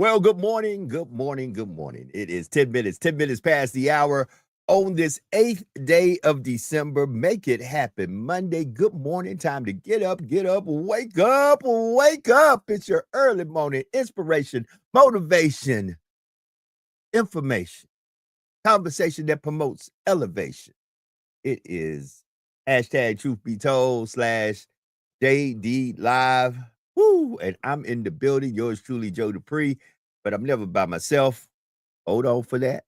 Well, good morning, good morning, good morning. It is 10 minutes past the hour on this 8th day of December. Make it happen Monday. Good morning. Time to get up, wake up, wake up. It's your early morning inspiration, motivation, information, conversation that promotes elevation. It is hashtag truth be told / JD Live. Woo! And I'm in the building. Yours truly, Joe Dupree. But I'm never by myself. Hold on for that.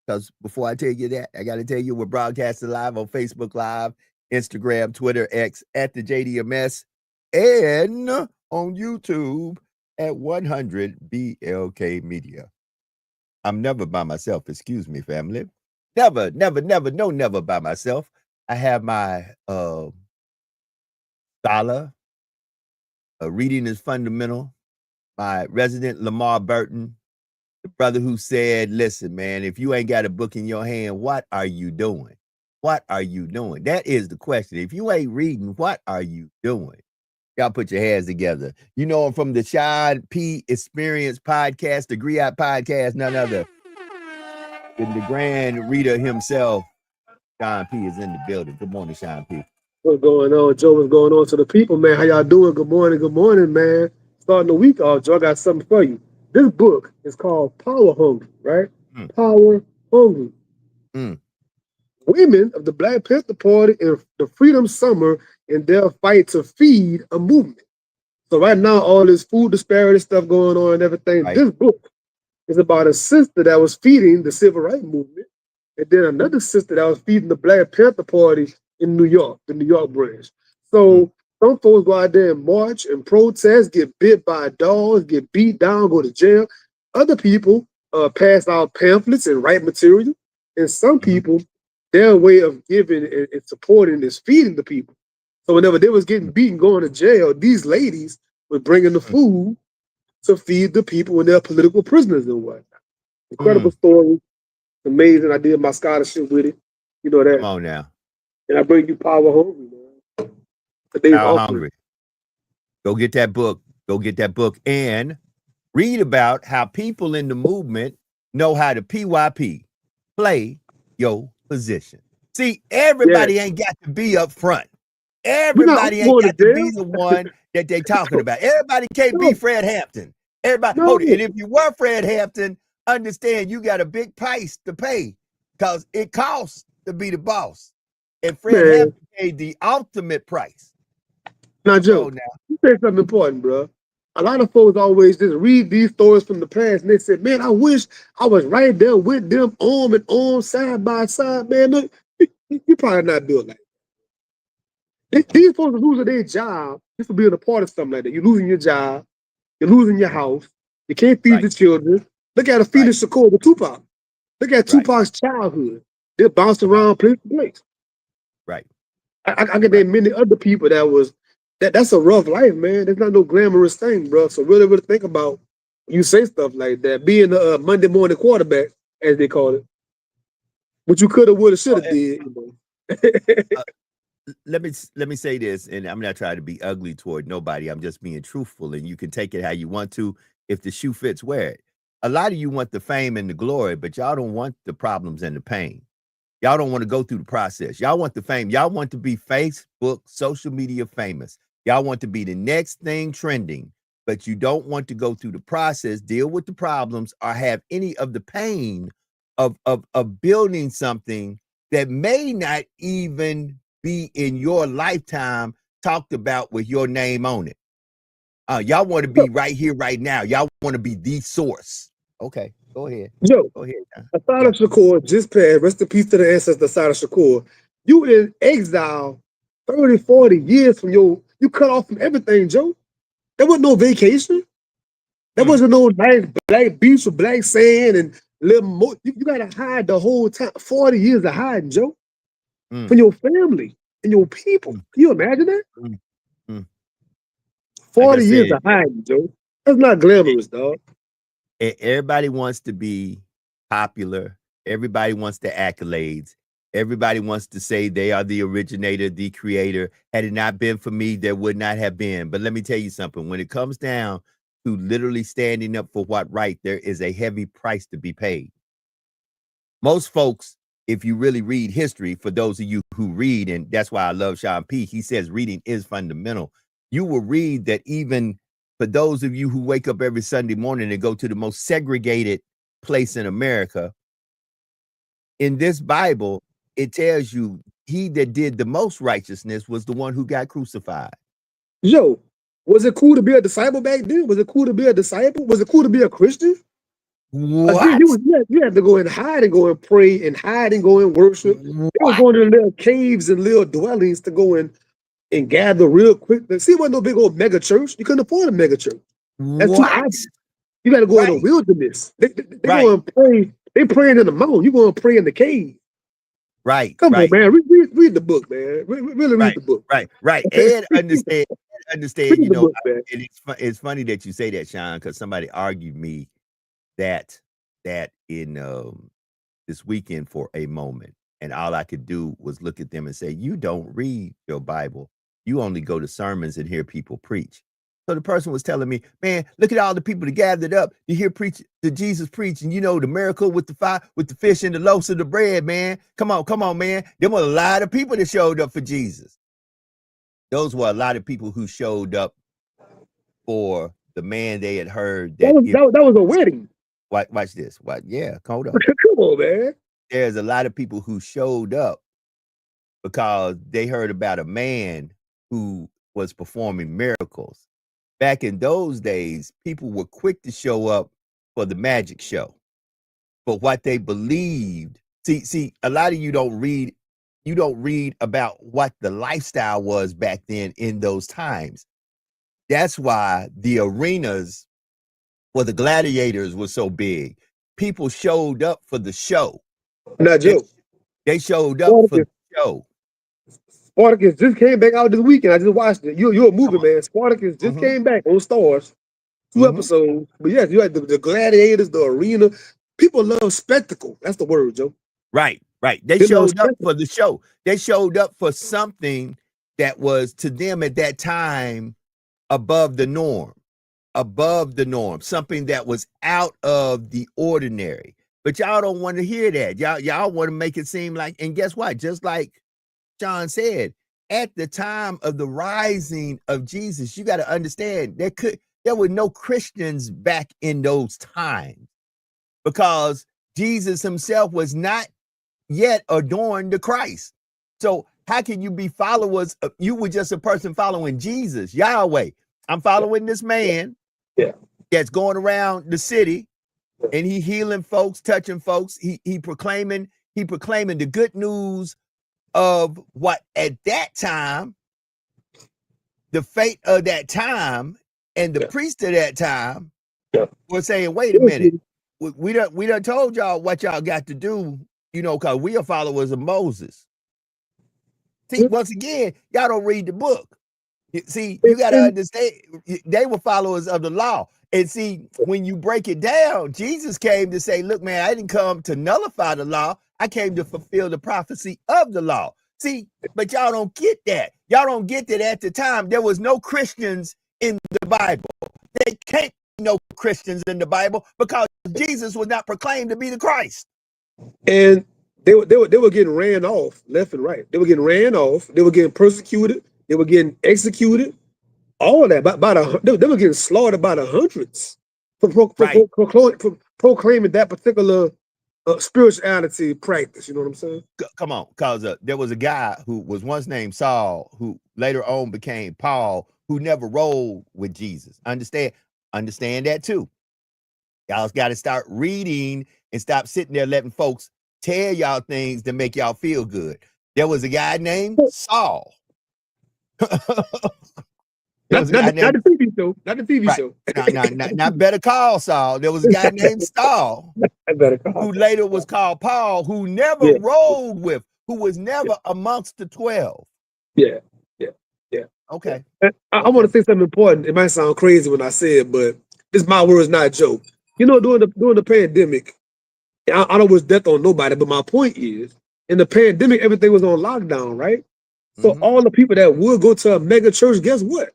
Because before I tell you that, I got to tell you we're broadcasting live on Facebook Live, Instagram, Twitter, X at the JDMS, and on YouTube at 100 BLK Media. I'm never by myself. Excuse me, family. Never by myself. I have my scholar. Reading is fundamental. My resident Lamar Burton, the brother who said, listen, man, if you ain't got a book in your hand, what are you doing? What are you doing? That is the question. If you ain't reading, what are you doing? Y'all put your hands together. You know him from the Sean P. Experience podcast, the Griot podcast, none other than the grand reader himself. Sean P. is in the building. Good morning, Sean P. What's going on, Joe? What's going on to the people, man? How y'all doing? Good morning, man. Starting the week off, Joe, I got something for you. This book is called Power Hungry, right? Power Hungry. Women of the Black Panther Party and the Freedom Summer in their fight to feed a movement. So right now, all this food disparity stuff going on and everything. Right. This book is about a sister that was feeding the civil rights movement, and then another sister that was feeding the Black Panther Party in New York, the New York branch. So some folks go out there and march and protest, get bit by dogs, get beat down, go to jail. Other people pass out pamphlets and write material. And some people, their way of giving and supporting is feeding the people. So whenever they was getting beaten, going to jail, these ladies were bringing the food to feed the people when they're political prisoners and whatnot. Incredible story. Amazing. I did my scholarship with it. You know that. Come on now. And I bring you Power Hungry, man. Today's Power Hungry. Go get that book. Go get that book and read about how people in the movement know how to PYP, play your position. See, everybody ain't got to be up front. Everybody ain't got to be the one that they talking about. Everybody can't be Fred Hampton. Everybody, and if you were Fred Hampton, understand you got a big price to pay because it costs to be the boss. And Fred Hampton paid the ultimate price. Now, Joe, you say something important, bro. A lot of folks always just read these stories from the past and they say, man, I wish I was right there with them arm in arm, side by side. Man, look, you probably not built like that. These folks are losing their job just for being a part of something like that. You're losing your job. You're losing your house. You can't feed the children. Look at a Felix Shakur with Tupac. Look at Tupac's childhood. They're bouncing around place to place. Right. I can name many other people that's a rough life, man. It's not no glamorous thing, bro. So really think about when you say stuff like that. Being a Monday morning quarterback, as they call it. What you could have, would have, should have did. You know? Let me say this, and I'm not trying to be ugly toward nobody. I'm just being truthful, and you can take it how you want to. If the shoe fits, wear it. A lot of you want the fame and the glory, but y'all don't want the problems and the pain. Y'all don't want to go through the process. Y'all want the fame. Y'all want to be Facebook, social media famous. Y'all want to be the next thing trending, but you don't want to go through the process, deal with the problems, or have any of the pain of building something that may not even be in your lifetime talked about with your name on it. Y'all want to be right here, right now. Y'all want to be the source. Okay, go ahead. Joe, go ahead. Assata Shakur just passed. Rest in peace to the ancestor, Assata Shakur. You in exile 30, 40 years from you cut off from everything, Joe. There was no vacation. There wasn't no nice black beach or black sand and little more. You got to hide the whole time. 40 years of hiding, Joe. From your family and your people. Can you imagine that? 40 years of hiding, Joe. That's not glamorous, dog. Everybody wants to be popular. Everybody wants the accolades. Everybody wants to say they are the originator, the creator. Had it not been for me, there would not have been. But let me tell you something. When it comes down to literally standing up for what right, there is a heavy price to be paid. Most folks, if you really read history, for those of you who read, and that's why I love Sean P., he says reading is fundamental. You will read that even for those of you who wake up every Sunday morning and go to the most segregated place in America, in this Bible, it tells you he that did the most righteousness was the one who got crucified. Yo, was it cool to be a disciple back then? Was it cool to be a disciple? Was it cool to be a Christian? What? You had to go and hide and go and pray and hide and go and worship. What? They was going to little caves and little dwellings to go and gather real quick. See, it wasn't no big old mega church. You couldn't afford a mega church. That's too obvious. You got to go in the wilderness. They go and pray. They praying in the mountain. You go and pray in the cave. Right. Come on, man. Read the book, man. Really read the book. Right. And understand. You know, it's funny that you say that, Sean, because somebody argued me that in this weekend for a moment, and all I could do was look at them and say, "You don't read your Bible. You only go to sermons and hear people preach." So the person was telling me, "Man, look at all the people that gathered up to hear Jesus preach, and you know the miracle with the fire, with the fish and the loaves of the bread, man. Come on, man. There were a lot of people that showed up for Jesus. Those were a lot of people who showed up for the man they had heard that was a wedding. Watch this. Yeah, hold up. Come on, man. There's a lot of people who showed up because they heard about a man who was performing miracles. Back in those days, people were quick to show up for the magic show, for what they believed. See, a lot of you don't read about what the lifestyle was back then in those times. That's why the arenas for the gladiators were so big. People showed up for the show. Not Joe. They showed up for the show. Spartacus just came back out this weekend. I just watched it. You're a movie, man. Spartacus just came back on Stars. 2 episodes. But yes, you had the gladiators, the arena. People love spectacle. That's the word, Joe. Right. They showed up for the show. They showed up for something that was to them at that time above the norm, something that was out of the ordinary. But y'all don't want to hear that. Y'all want to make it seem like, and guess what? Just like John said, at the time of the rising of Jesus, you got to understand there were no Christians back in those times, because Jesus himself was not yet adorned to Christ. So how can you be followers? You were just a person following Jesus, Yahweh. I'm following this man that's going around the city, and he healing folks, touching folks. He proclaiming the good news of what at that time, the fate of that time, and the priest of that time were saying, "Wait a minute, we done told y'all what y'all got to do, because we are followers of Moses." See, once again, y'all don't read the book. See, you got to understand, they were followers of the law. And see, when you break it down, Jesus came to say, look, man, I didn't come to nullify the law. I came to fulfill the prophecy of the law. See, but y'all don't get that. Y'all don't get that at the time. There was no Christians in the Bible. They can't be no Christians in the Bible because Jesus was not proclaimed to be the Christ. And they were getting ran off left and right. They were getting ran off. They were getting persecuted. They were getting executed. All of that. They were getting slaughtered by the hundreds for proclaiming that particular spirituality practice. You know what I'm saying? Come on, because there was a guy who was once named Saul, who later on became Paul, who never rolled with Jesus. Understand that too. Y'all got to start reading and stop sitting there letting folks tell y'all things to make y'all feel good. There was a guy named Saul. Not the TV show. Not the TV show. Not Better Call Saul. There was a guy named Saul who later was called Paul, who never rolled with, who was never amongst the 12. Yeah. Okay. I want to say something important. It might sound crazy when I say it, but this is my words, not a joke. During the pandemic, I don't wish death on nobody, but my point is, in the pandemic, everything was on lockdown, right? So all the people that would go to a mega church, guess what?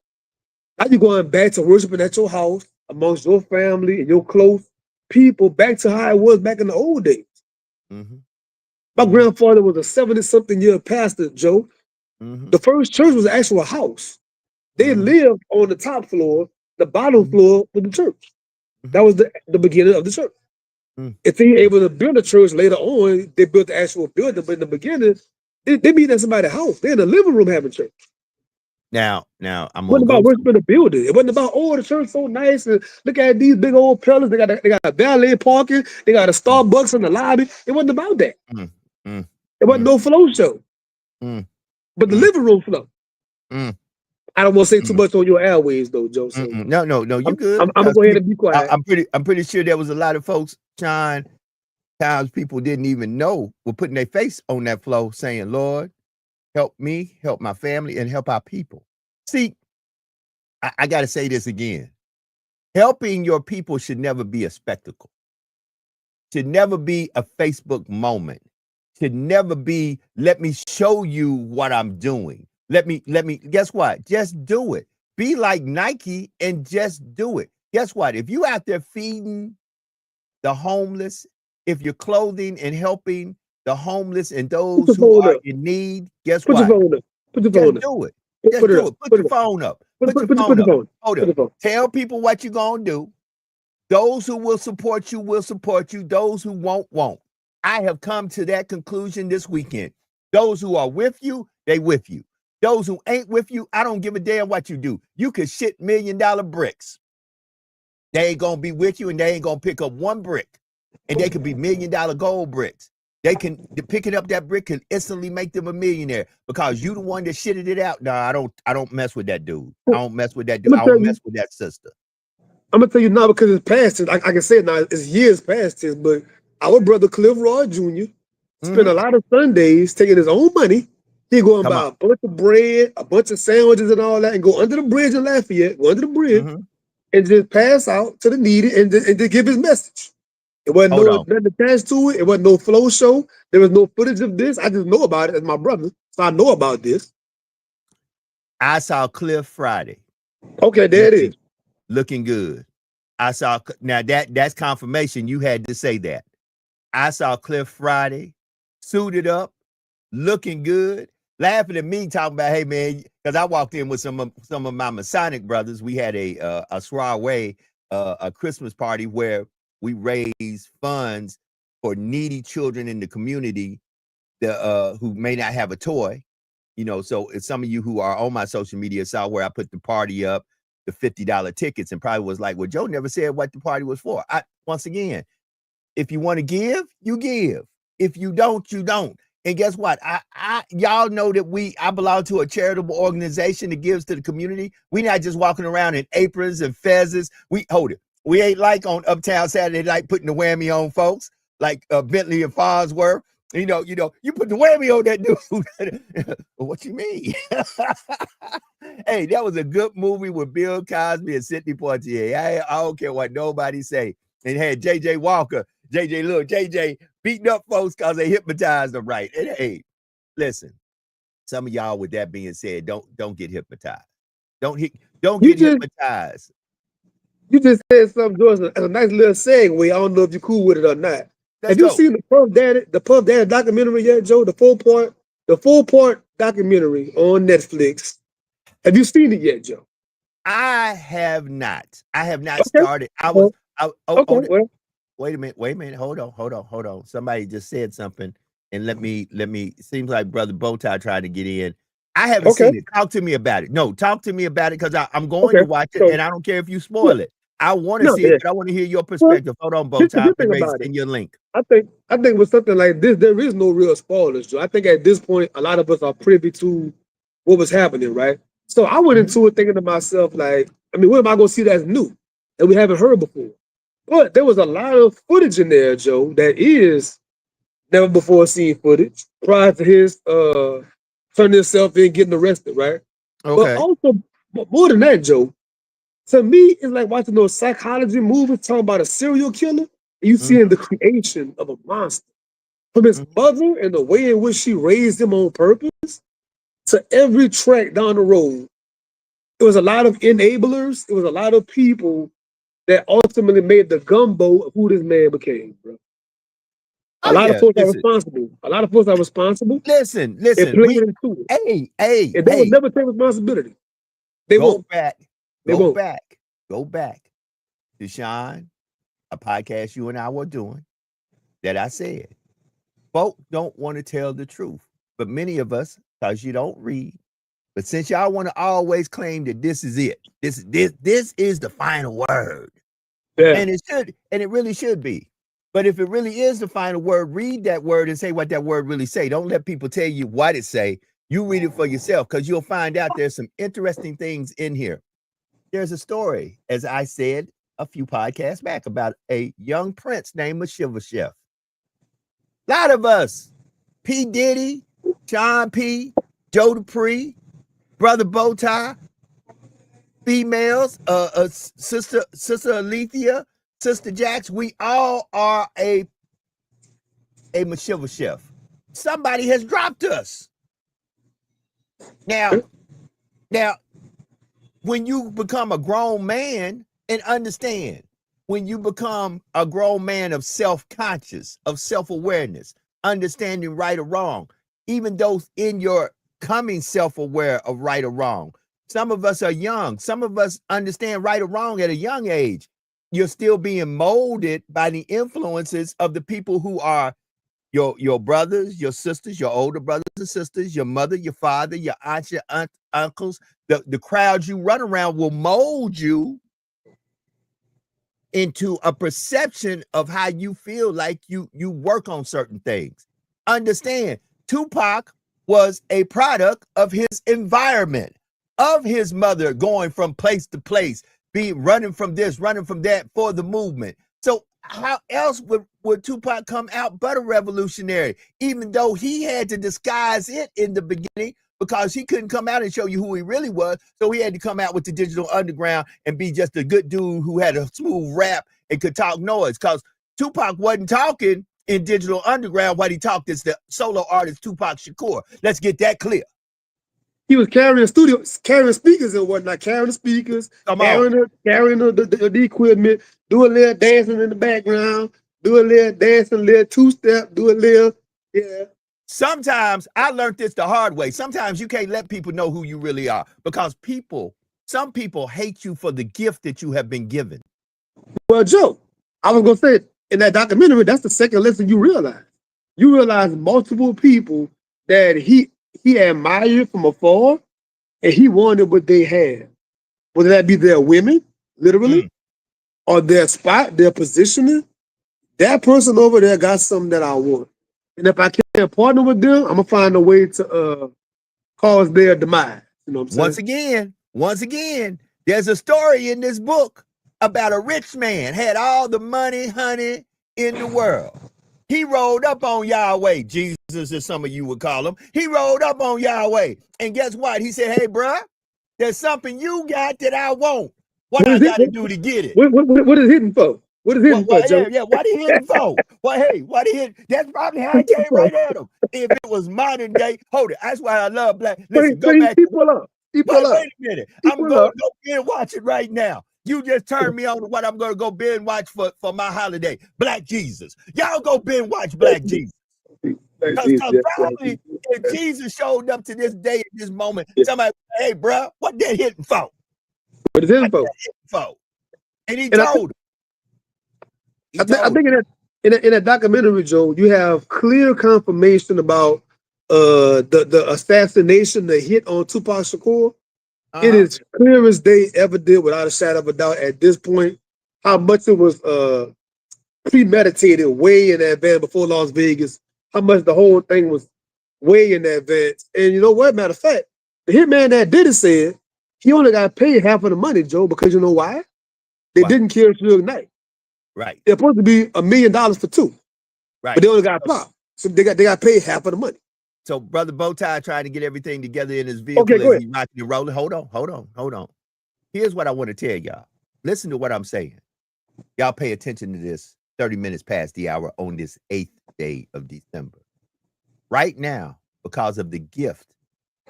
Now you're going back to worshiping at your house, amongst your family and your close people back to how it was back in the old days. Mm-hmm. My Mm-hmm. grandfather was a 70-something year pastor, Joe. Mm-hmm. The first church was actually a house. They Mm-hmm. lived on the top floor. The bottom floor was the church. Mm-hmm. That was the beginning of the church. Mm-hmm. If they were able to build a church later on, they built the actual building. But in the beginning, they meet at somebody's house. They're in the living room having church. Now It I'm gonna wasn't go about to worshiping the building. It wasn't about, oh, the church so nice and look at these big old pillars. They got a valet parking. They got a mm, Starbucks in the lobby. It wasn't about that. mm, mm, It wasn't mm, no flow show. mm, But the mm, living room flow. mm, I don't want to say too mm, much on your airways though, Joe. So no, you I'm, good. I'm, I'm gonna Because go ahead and be quiet. I'm pretty sure there was a lot of folks, Sean, times people didn't even know were putting their face on that flow saying, Lord, help me, help my family, and help our people. See, I gotta say this again. Helping your people should never be a spectacle, should never be a Facebook moment, should never be, let me show you what I'm doing. Let me, guess what? Just do it. Be like Nike and just do it. Guess what? If you out there feeding the homeless, if you're clothing and helping the homeless and Put those your who phone are up. in need, guess Put your what? phone up. Put your Just phone up. do it. Put Just it do up. it. Put Put your it up. phone up. Put Put your your phone up. phone. Hold Put up. your phone. Tell people what you're gonna do. Those who will support you will support you. Those who won't. I have come to that conclusion this weekend. Those who are with you, they with you. Those who ain't with you, I don't give a damn what you do. You could shit $1 million bricks. They ain't gonna be with you and they ain't gonna pick up one brick. And they could be $1 million gold bricks. Picking up that brick can instantly make them a millionaire because you the one that shitted it out. No, I don't mess with that dude. I don't mess with that dude. I'm I gonna tell don't you. mess with that sister. I'm gonna tell you now because it's past tense. I can say it now. It's years past tense. But our brother Cliff Roy Jr. spent Mm-hmm. a lot of Sundays taking his own money. He go and Come buy on. a bunch of bread, a bunch of sandwiches, and all that, and go under the bridge in Lafayette, go under the bridge, Mm-hmm. and just pass out to the needy and just give his message. It wasn't Hold on. nothing attached to it. It wasn't no flow show. There was no footage of this. I just know about it as my brother, so I know about this. I saw Cliff Friday Okay, there it is. looking good. I saw now that's confirmation. You had to say that. I saw Cliff Friday suited up, looking good, laughing at me, talking about, hey man, because I walked in with some of my Masonic brothers. We had a soiree, a Christmas party where we raised funds for needy children in the community that who may not have a toy. You know, so if some of you who are on my social media saw where I put the party up, the $50 tickets, and probably was like, well, Joe never said what the party was for. Once again, if you want to give, you give. If you don't, you don't. And guess what? Y'all know that I belong to a charitable organization that gives to the community. We not just walking around in aprons and fezzes. We ain't like on Uptown Saturday night putting the whammy on folks like Bentley and Farnsworth. You put the whammy on that dude. What you mean? Hey, that was a good movie with Bill Cosby and Sidney Poitier. I don't care what nobody say. And had JJ Walker, JJ beating up folks because they hypnotized them right. And hey, listen, some of y'all, with that being said, don't get hypnotized. Don't get hypnotized. You just said something, George, as a nice little segue. I don't know if you're cool with it or not. Let's Have you go. seen the Puff Daddy documentary yet, Joe? The full part documentary on Netflix. Have you seen it yet, Joe? I have not. I have not Okay. started. Okay. Well, Wait a minute. Hold on. Somebody just said something, and let me. Seems like Brother Bowtie tried to get in. I haven't okay. seen it. Talk to me about it. No, talk to me about it because I'm going Okay. to watch it, So, and I don't care if you yeah, spoil it. I want to no, see it, yeah. but I want to hear your Well, perspective. Hold on, here's the Bowtie. good I'm thing ready to about it. send you a link. I think with something like this, there is no real spoilers, Joe. I think at this point, a lot of us are privy to what was happening, right? So I went Mhm. into it thinking to myself, like, I mean, what am I going to see that's new that we haven't heard before? But there was a lot of footage in there, Joe, that is never before seen footage prior to his turning himself in, getting arrested, right? But Okay. also, more than that, Joe, to me, it's like watching those psychology movies talking about a serial killer, and you seeing the Mhm. creation of a monster. From his Mhm. mother and the way in which she raised him on purpose to every track down the road. It was a lot of enablers. It was a lot of people that ultimately made the gumbo of who this man became, bro. A Oh lot of yeah, folks are listen, responsible. A lot of folks are responsible listen, and listen. playing into it. Hey, And they will never take responsibility. They go won't. back, They go won't. back, go back to Sean, a podcast you and I were doing that I said, folk don't want to tell the truth, but many of us, because you don't read, but since y'all want to always claim that this is it, this is the final word, Yeah. and it really should be. But if it really is the final word, read that word and say what that word really say. Don't let people tell you what it say. You read it for yourself, because you'll find out there's some interesting things in here. There's a story, as I said a few podcasts back, about a young prince named Mephibosheth. A lot of us, P. Diddy, Sean P., Joe Dupree, Brother Bowtie, females, Sister Alethea, Sister Jax, we all are a Mephibosheth. Somebody has dropped us. Now, when you become a grown man, and understand, when you become a grown man of self-conscious, of self-awareness, understanding right or wrong, even though in your coming self-aware of right or wrong, some of us are young, some of us understand right or wrong at a young age. You're still being molded by the influences of the people who are your brothers, your sisters, your older brothers and sisters, your mother, your father, your aunts, your uncles. The crowds you run around will mold you into a perception of how you feel like you work on certain things. Understand, Tupac was a product of his environment, of his mother going from place to place, being running from this, running from that for the movement. So how else would Tupac come out but a revolutionary, even though he had to disguise it in the beginning because he couldn't come out and show you who he really was. So he had to come out with the Digital Underground and be just a good dude who had a smooth rap and could talk noise, because Tupac wasn't talking in Digital Underground. What he talked is the solo artist Tupac Shakur. Let's get that clear. He was carrying carrying speakers and whatnot, carrying the speakers, carrying the equipment, do a little dancing in the background, do a little dancing, little two-step, do a little, yeah. Sometimes I learned this the hard way. Sometimes you can't let people know who you really are, because some people hate you for the gift that you have been given. Well, Joe, I was gonna say, in that documentary, that's the second lesson you realize. You realize multiple people that he admired from afar, and he wanted what they had, whether that be their women, literally, or their spot, their positioning. That person over there got something that I want, and if I can't partner with them, I'm gonna find a way to cause their demise. You know what I'm saying? Once again, there's a story in this book about a rich man, had all the money, honey, in the world. He rolled up on Yahweh, Jesus, as some of you would call him. He rolled up on Yahweh. And guess what? He said, hey, bruh, there's something you got that I want. What I got to do to get it? What is hidden for? What is hidden for, Joe? Yeah, what he hitting for? What he hit? That's probably how I came right at him. If it was modern day, hold it. That's why I love Black. Listen, go back. He pull up. He pull up. Wait a minute. He I'm pull going up. to go binge watch it right now. You just turned me on to what I'm going to go binge watch for my holiday. Black Jesus. Y'all go binge watch Black Jesus. Because probably if Jesus showed up to this day, at this moment, somebody, hey, bro, what that hitting for? What is hidden for? And he told him. I think in that documentary, Joe, you have clear confirmation about the assassination, the hit on Tupac Shakur. It is clear as day ever did, without a shadow of a doubt, at this point, how much it was premeditated way in advance before Las Vegas, how much the whole thing was way in advance. And you know what? Matter of fact, the hitman that did it said he only got paid half of the money, Joe, because you know why? They didn't kill Suge Knight. Right. They're supposed to be $1 million for two. Right. But they only got popped. So they got paid half of the money. So Brother Bowtie trying to get everything together in his vehicle as he's rocking and rolling. Hold on. Here's what I want to tell y'all. Listen to what I'm saying. Y'all pay attention to this 30 minutes past the hour on this 8th day of December. Right now, because of the gift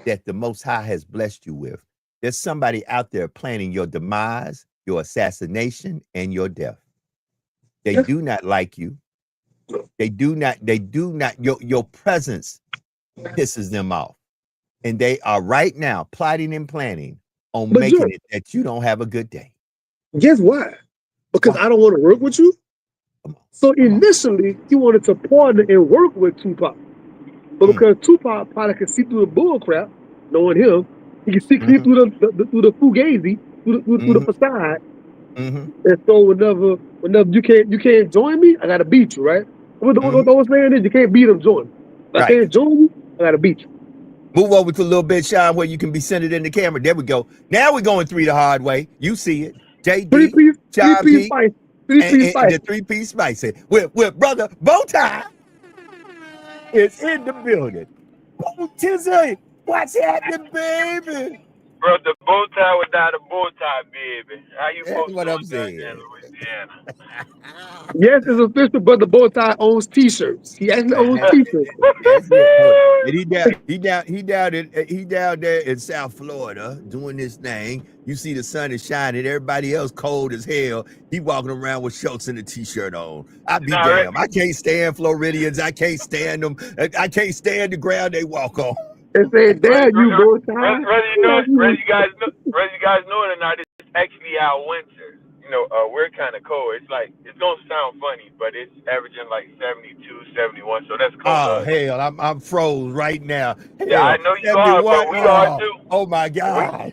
that the Most High has blessed you with, there's somebody out there planning your demise your assassination, and your death. They Yeah. do not like you. They do not, your presence pisses them off. And they are right now plotting and planning on But making Joe, it that you don't have a good day. guess why? Because Why? I don't want to work with you. Come on. So Come on. initially, he wanted to partner and work with Tupac. But Mm, because Tupac probably could see through the bull crap, knowing him, he can see mm-hmm, through the fugazi, through the mm-hmm, facade. mm-hmm, And so whenever you can't join me, I gotta beat you, right? What mm-hmm. I was saying is you can't beat him, join me. If I Right. can't join you, I gotta beat you. Move over to a little bit, Sean, where you can be centered in the camera. There we go. Now we're going three the hard way. You see it. Three JD, piece, three Sean piece P, spice, three piece and spice. the three-piece spicy. With brother Bowtie is in the building. Tizzy, what's happening, baby? Bro, the bow tie without a bow tie, baby. How you That's folks what I'm doing down there in saying. Louisiana? Yes, it's official, but the bow tie owns t-shirts. He actually owns t-shirts. That's it. Oh, and he down there in South Florida doing this thing. You see the sun is shining. Everybody else cold as hell. He walking around with shorts and a t-shirt on. I be Nah, damn. I can't stand Floridians. I can't stand them. I can't stand the ground they walk on. And say, damn you, bow tie. Damn you. whether you guys know it or not, it's actually our winter. We're kind of cold. It's like it's gonna sound funny, but it's averaging like 72, 71. So that's cold Oh to us. hell, I'm froze right now. Yeah, I Hell, know you are, 71. but we are Oh, too. oh my We God.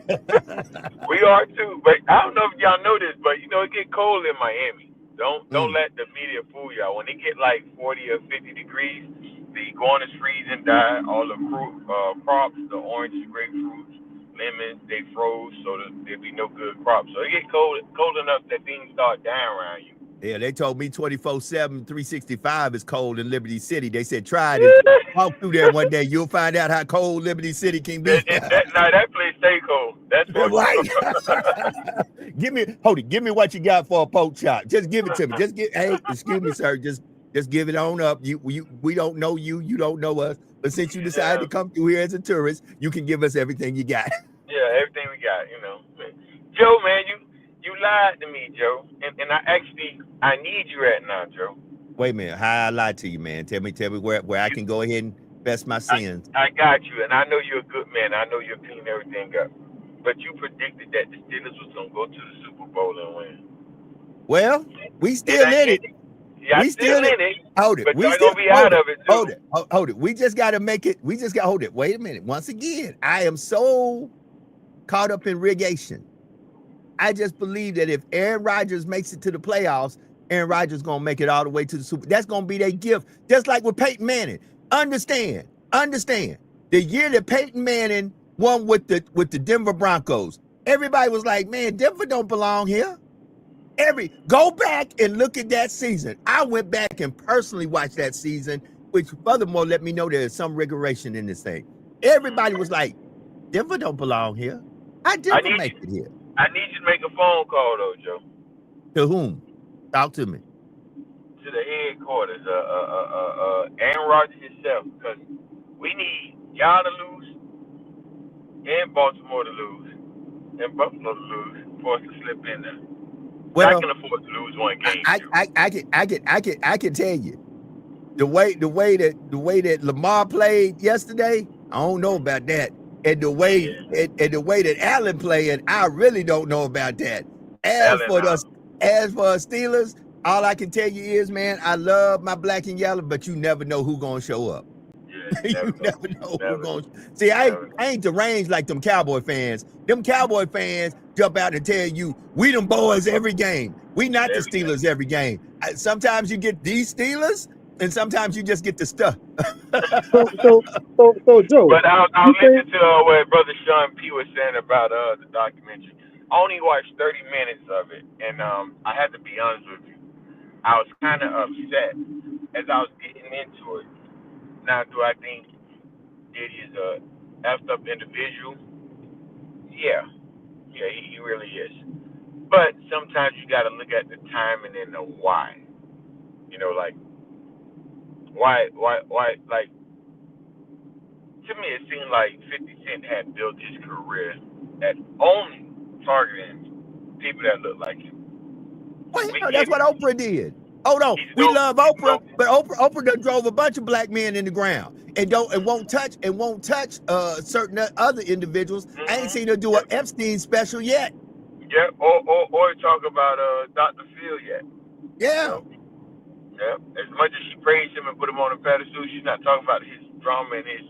we are too. But I don't know if y'all know this, but it get cold in Miami. Don't Mm. let the media fool y'all. When it get like 40 or 50 degrees, the iguanas freeze and die. All the fruit crops, the oranges, grapefruits, lemons, they froze, so there'll be no good crops. So it get cold enough that things start dying around you. Yeah, they told me 24/7, 365 is cold in Liberty City. They said try it and walk through there one day. You'll find out how cold Liberty City can be. That place stay cold. That's for Right. sure. Give me what you got for a pork chop. Just give it to me. Hey, excuse me, sir. Just give it on up. We don't know you. You don't know us. But since you decided Yeah. to come through here as a tourist, you can give us everything you got. Yeah, everything we got. Joe, man, you lied to me, Joe, and I need you right now, Joe. Wait a minute. How I lied to you, man. Tell me where I You, can go ahead and fess my I, sins. I got you, and I know you're a good man. I know you'll clean everything up. But you predicted that the Steelers was gonna go to the Super Bowl and win. Well, we It still in ain't. it. Y'all We still still in. in it, Hold it. but We y'all still gonna be hold out it. of it Hold too. it. Hold it. We just got to make it. We just got hold it. Wait a minute. Once again, I am so caught up in rigation. I just believe that if Aaron Rodgers makes it to the playoffs, Aaron Rodgers gonna make it all the way to the Super. That's gonna be their gift, just like with Peyton Manning. Understand. The year that Peyton Manning won with the Denver Broncos, everybody was like, "Man, Denver don't belong here." Go back and look at that season. I went back and personally watched that season, which furthermore let me know there's some regression in this thing. Everybody was like, "Denver don't belong here." How I Denver need make you. it here? I need you to make a phone call though, Joe, To whom? Talk to me. to the headquarters, Aaron Rodgers himself, because we need y'all to lose and Baltimore to lose and Buffalo to lose for us to slip in there. I Well, can afford to lose one game, I Joe. I I can tell you the way that Lamar played yesterday. I don't know about that, and Yeah, the way that Allen played, I really don't know about that. As Allen for out. us, as for us Steelers, all I can tell you is, man, I love my black and yellow, but you never know who's gonna show up. Yeah, you You never know. never know who's Never, gonna see. never I know. ain't deranged like them Cowboy fans. Them Cowboy fans jump out and tell you we them boys every game. We not the Every Steelers game. every game. Sometimes you get these Steelers, and sometimes you just get the stuff. So Joe, But I'll you think listen to what Brother Sean P was saying about the documentary. I only watched 30 minutes of it, and I had to be honest with you. I was kind of upset as I was getting into it. Now, do I think Diddy is a effed up individual? Yeah, yeah, he really is. But sometimes you got to look at the timing and the why. Like like to me, it seemed like 50 Cent had built his career at only targeting people that look like him. Well, We hell, get that's what it. Oprah did. Hold on, we love Oprah, but Oprah done drove a bunch of black men in the ground and won't touch certain other individuals. I ain't seen her do an Epstein special yet. Yeah, or talk about Dr. Phil yet. Yeah. You know? Yeah. As much as she praised him and put him on a pedestal, she's not talking about his drama and his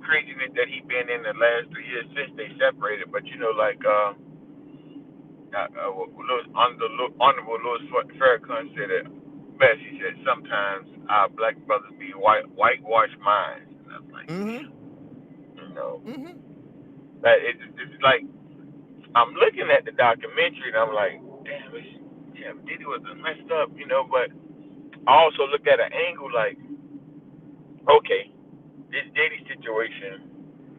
craziness that he been in the last 3 years since they separated. But like Honorable Louis Farrakhan said it best. He said sometimes our black brothers be whitewashed minds. And I'm like, that it's like I'm looking at the documentary and I'm like, damn, Diddy was messed up, but I also look at an angle like, okay, this Diddy situation,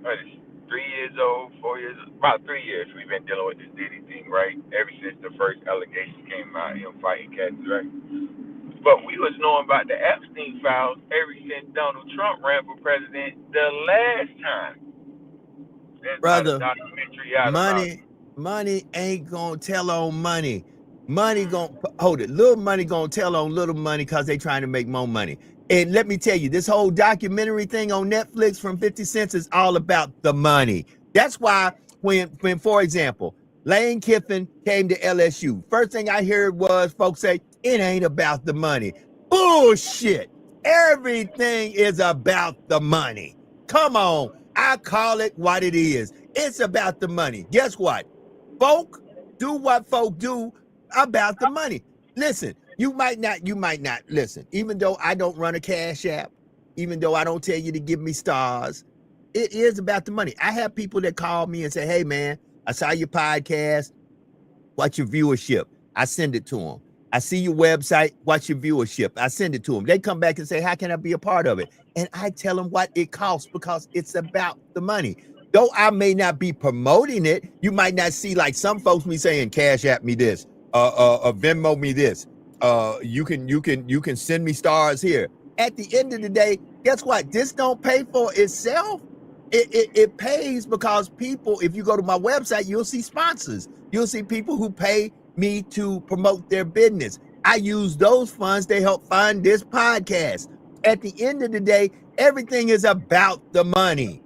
is 3 years old, 4 years, about 3 years we've been dealing with this Diddy thing, right? Ever since the first allegation came out, him fighting cats, right? But we was knowing about the Epstein files ever since Donald Trump ran for president the last time. There's Brother, a documentary out about money ain't gonna tell on money. Money gonna hold it. Little money gonna tell on little money because they trying to make more money. And let me tell you, this whole documentary thing on Netflix from 50 Cent is all about the money. That's why when for example, Lane Kiffin came to LSU, first thing I heard was folks say, it ain't about the money. Bullshit. Everything is about the money. Come on. I call it what it is. It's about the money. Guess what? Folk do what folk do about the money. Listen, you might not listen, even though I don't run a cash app, even though I don't tell you to give me stars, it is about the money. I have people that call me and say, hey man, I saw your podcast. What's your viewership? I send it to them. I see your website. What's your viewership? I send it to them. They come back and say, how can I be a part of it? And I tell them what it costs because it's about the money. Though I may not be promoting it, you might not see like some folks me saying, cash at me this, Venmo me this. You can send me stars here. At the end of the day, guess what? This don't pay for itself. It pays because people, if you go to my website, you'll see sponsors. You'll see people who pay me to promote their business. I use those funds to help fund this podcast. At the end of the day, everything is about the money.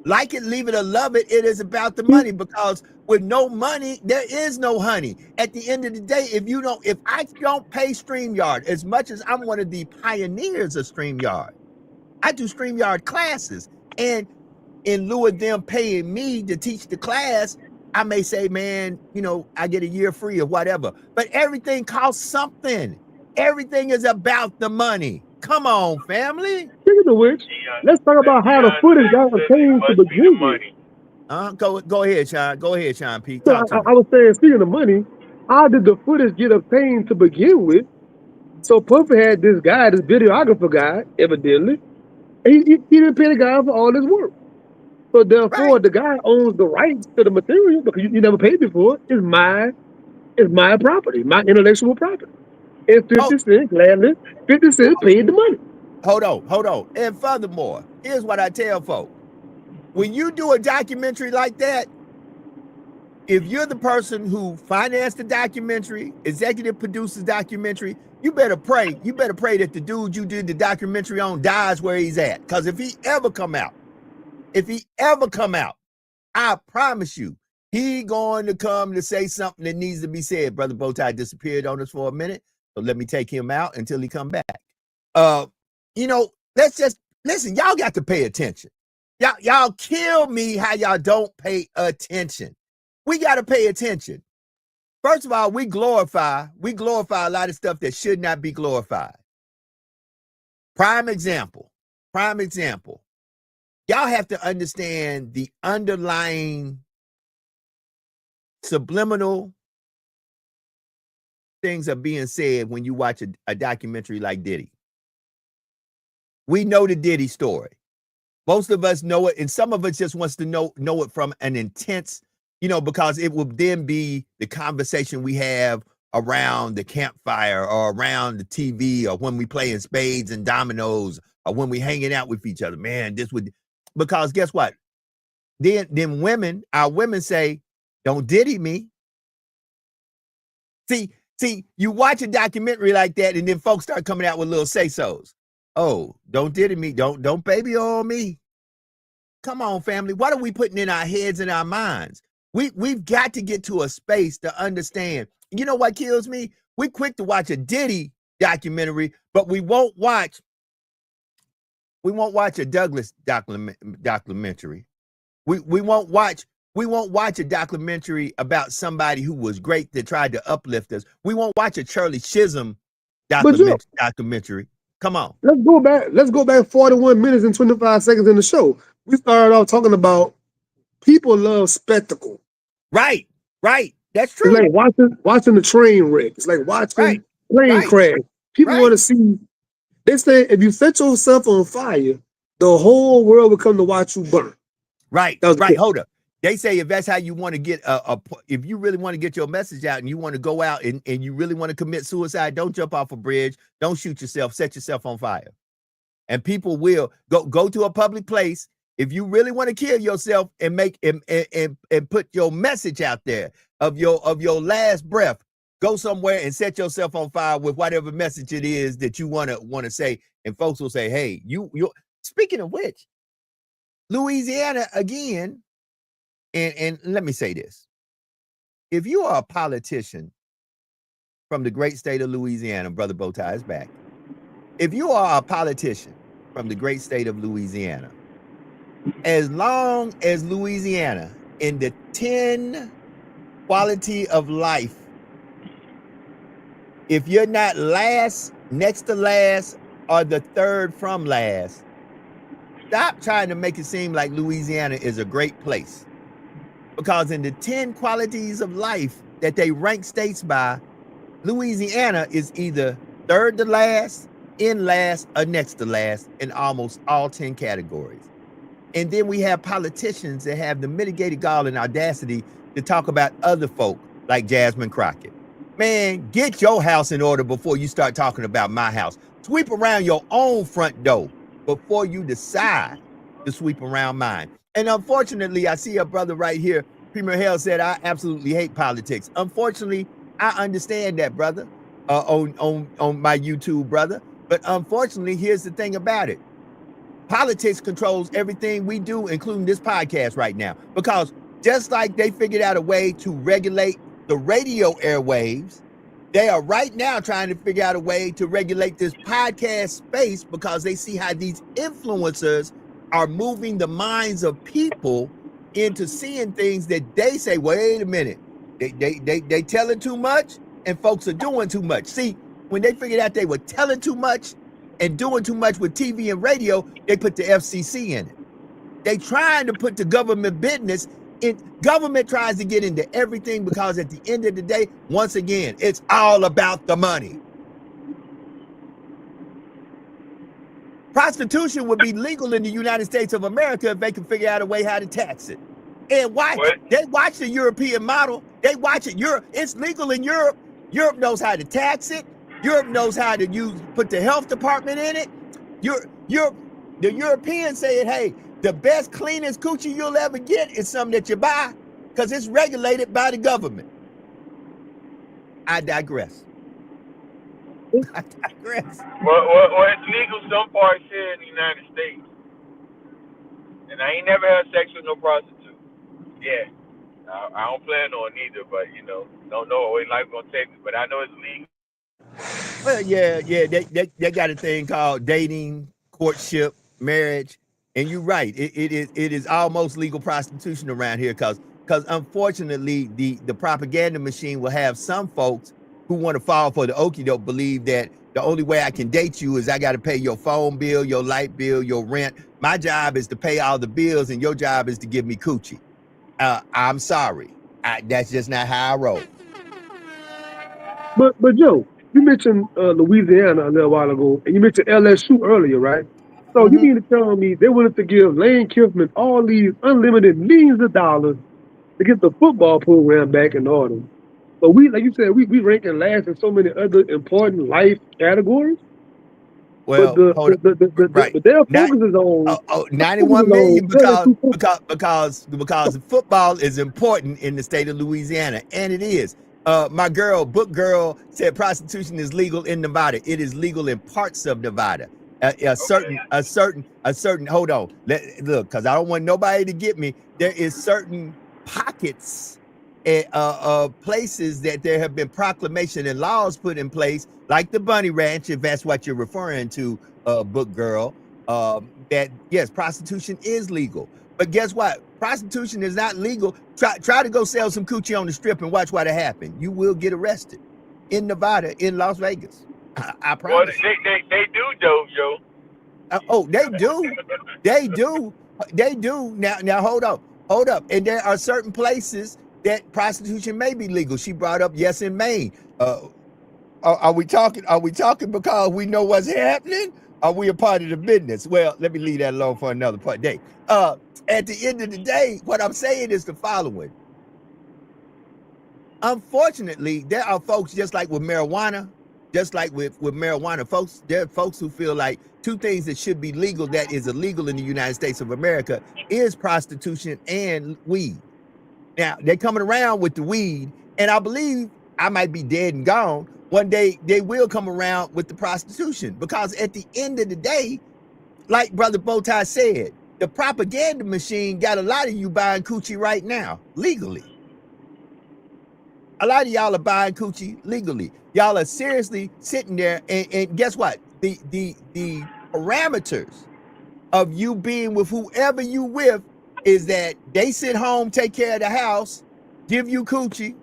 Like it, leave it, or love it, it is about the money, because with no money, there is no honey. At the end of the day, if I don't pay StreamYard, as much as I'm one of the pioneers of StreamYard, I do StreamYard classes, and in lieu of them paying me to teach the class, I may say, man, I get a year free or whatever. But everything costs something. Everything is about the money. Come on, family. Speaking of which, let's talk about how the footage got obtained to begin with. Go ahead, Sean. Go ahead, Sean P. So Talk to me. I was saying, speaking of money, how did the footage get obtained to begin with? So Puffy had this guy, this videographer guy, evidently. He didn't pay the guy for all his work. So therefore, the guy owns the rights to the material because you never paid me for it. It's my property, my intellectual property. And 50 Cent, gladly, 50 Cent paid the money. Hold on. And furthermore, here's what I tell folks. When you do a documentary like that, if you're the person who financed the documentary, executive produced the documentary, you better pray. You better pray that the dude you did the documentary on dies where he's at. Because if he ever come out, I promise you, he going to come to say something that needs to be said. Brother Bowtie disappeared on us for a minute, so let me take him out until he come back. Let's just listen. Y'all got to pay attention. Y'all kill me how y'all don't pay attention. We got to pay attention. First of all, we glorify a lot of stuff that should not be glorified. Prime example. Y'all have to understand the underlying subliminal things are being said when you watch a documentary like Diddy. We know the Diddy story. Most of us know it, and some of us just wants to know it from an intense, because it will then be the conversation we have around the campfire or around the TV or when we play in spades and dominoes or when we hanging out with each other. Man, because guess what? Then our women say, don't Diddy me. See, you watch a documentary like that, and then folks start coming out with little say-sos. Oh, don't did me, don't baby on me. Come on, family. What are we putting in our heads and our minds? We've got to get to a space to understand. You know what kills me? We're quick to watch a Diddy documentary, but we won't watch a Douglas documentary. We won't watch a documentary about somebody who was great that tried to uplift us. We won't watch a Shirley Chisholm documentary. Come on. Let's go back 41 minutes and 25 seconds in the show. We started off talking about people love spectacle. Right. That's true. It's like watching the train wreck. It's like watching plane crash. People want to see. They say if you set yourself on fire, the whole world will come to watch you burn. Right. Hold up. They say if that's how you want to get if you really want to get your message out and you want to go out and you really want to commit suicide, don't jump off a bridge, don't shoot yourself, set yourself on fire. And people will go to a public place. If you really want to kill yourself and make and put your message out there of your last breath, go somewhere and set yourself on fire with whatever message it is that you want to say. And folks will say, hey, you speaking of which, Louisiana again. And let me say this. If you are a politician from the great state of Louisiana, Brother Bowtie is back. If you are a politician from the great state of Louisiana, as long as Louisiana in the 10 quality of life, if you're not last, next to last, or the third from last, stop trying to make it seem like Louisiana is a great place. Because in the 10 qualities of life that they rank states by, Louisiana is either third to last, in last, or next to last in almost all 10 categories. And then we have politicians that have the mitigated gall and audacity to talk about other folk like Jasmine Crockett. Man, get your house in order before you start talking about my house. Sweep around your own front door before you decide to sweep around mine. And unfortunately, I see a brother right here. Premier Hale said, I absolutely hate politics. Unfortunately, I understand that, brother, on my YouTube, brother. But unfortunately, here's the thing about it. Politics controls everything we do, including this podcast right now. Because just like they figured out a way to regulate the radio airwaves, they are right now trying to figure out a way to regulate this podcast space because they see how these influencers are moving the minds of people into seeing things that they say, wait a minute, they telling too much and folks are doing too much. See, when they figured out they were telling too much and doing too much with TV and radio, they put the FCC in it. They trying to put the government business in. Government tries to get into everything because at the end of the day, once again, it's all about the money. Prostitution would be legal in the United States of America if they could figure out a way how to tax it. And they watch the European model. They watch it. It's legal in Europe. Europe knows how to tax it. Europe knows how to put the health department in it. The Europeans saying, hey, the best, cleanest coochie you'll ever get is something that you buy because it's regulated by the government. I digress. Well, it's legal some parts here in the United States. And I ain't never had sex with no prostitute. Yeah. I don't plan on either, but, don't know what life gonna take me. But I know it's legal. Well, yeah, they got a thing called dating, courtship, marriage, and you're right. It is almost legal prostitution around here because unfortunately the propaganda machine will have some folks who want to fall for the okie doke believe that the only way I can date you is I got to pay your phone bill, your light bill, your rent. My job is to pay all the bills, and your job is to give me coochie. I'm sorry, that's just not how I roll. But Joe, you mentioned Louisiana a little while ago, and you mentioned LSU earlier, right? So you mean to tell me they wanted to give Lane Kiffin all these unlimited millions of dollars to get the football program back in order? But we, like you said, we ranking last in so many other important life categories. Well, but their focus is on 91 million because football is important in the state of Louisiana, and it is. My girl, book girl, said prostitution is legal in Nevada. It is legal in parts of Nevada. A certain. Hold on, look, because I don't want nobody to get me. There is certain pockets, places that there have been proclamation and laws put in place, like the Bunny Ranch, if that's what you're referring to, book girl. That yes, prostitution is legal. But guess what? Prostitution is not legal. Try to go sell some coochie on the strip and watch what happen. You will get arrested in Nevada, in Las Vegas. I promise. Well, they do, though, Joe. Oh, they do. They do. They do. Now hold up. And there are certain places that prostitution may be legal. She brought up yes in Maine. Are we talking because we know what's happening? Are we a part of the business? Well, let me leave that alone for another day. At the end of the day, what I'm saying is the following. Unfortunately, there are folks just like with marijuana, folks, there are folks who feel like two things that should be legal that is illegal in the United States of America is prostitution and weed. Now, they're coming around with the weed, and I believe I might be dead and gone. One day, they will come around with the prostitution, because at the end of the day, like Brother Bowtie said, the propaganda machine got a lot of you buying coochie right now, legally. A lot of y'all are buying coochie legally. Y'all are seriously sitting there, and guess what? The parameters of you being with whoever you with is that they sit home, take care of the house, give you coochie,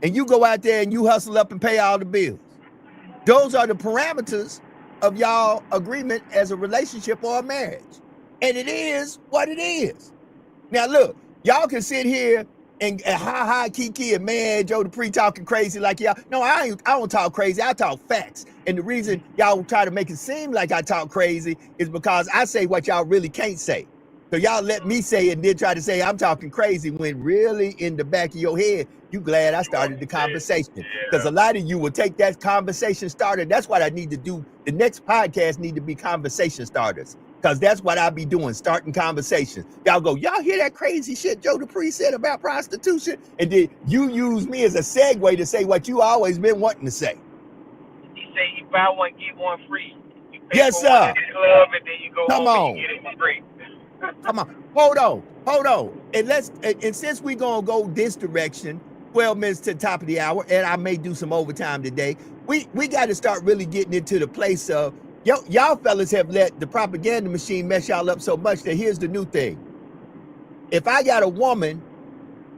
and you go out there and you hustle up and pay all the bills. Those are the parameters of y'all agreement as a relationship or a marriage. And it is what it is. Now look, y'all can sit here and hi Kiki and man Joe Dupree talking crazy like y'all. No, I don't talk crazy. I talk facts. And the reason y'all try to make it seem like I talk crazy is because I say what y'all really can't say. So y'all let me say it and then try to say I'm talking crazy, when really in the back of your head, you glad I started the conversation. Because a lot of you will take that conversation starter. That's what I need to do. The next podcast need to be conversation starters. Because that's what I be doing, starting conversations. Y'all go, y'all hear that crazy shit Joe Dupree said about prostitution? And then you use me as a segue to say what you always been wanting to say. He say you buy one, get one free. You pay yes, for sir. One at the club, and then you go Come home on. and you get it free. Come on. Hold on. And since we're going to go this direction, 12 minutes to the top of the hour, and I may do some overtime today, we got to start really getting into the place of, y'all fellas have let the propaganda machine mess y'all up so much that here's the new thing. If I got a woman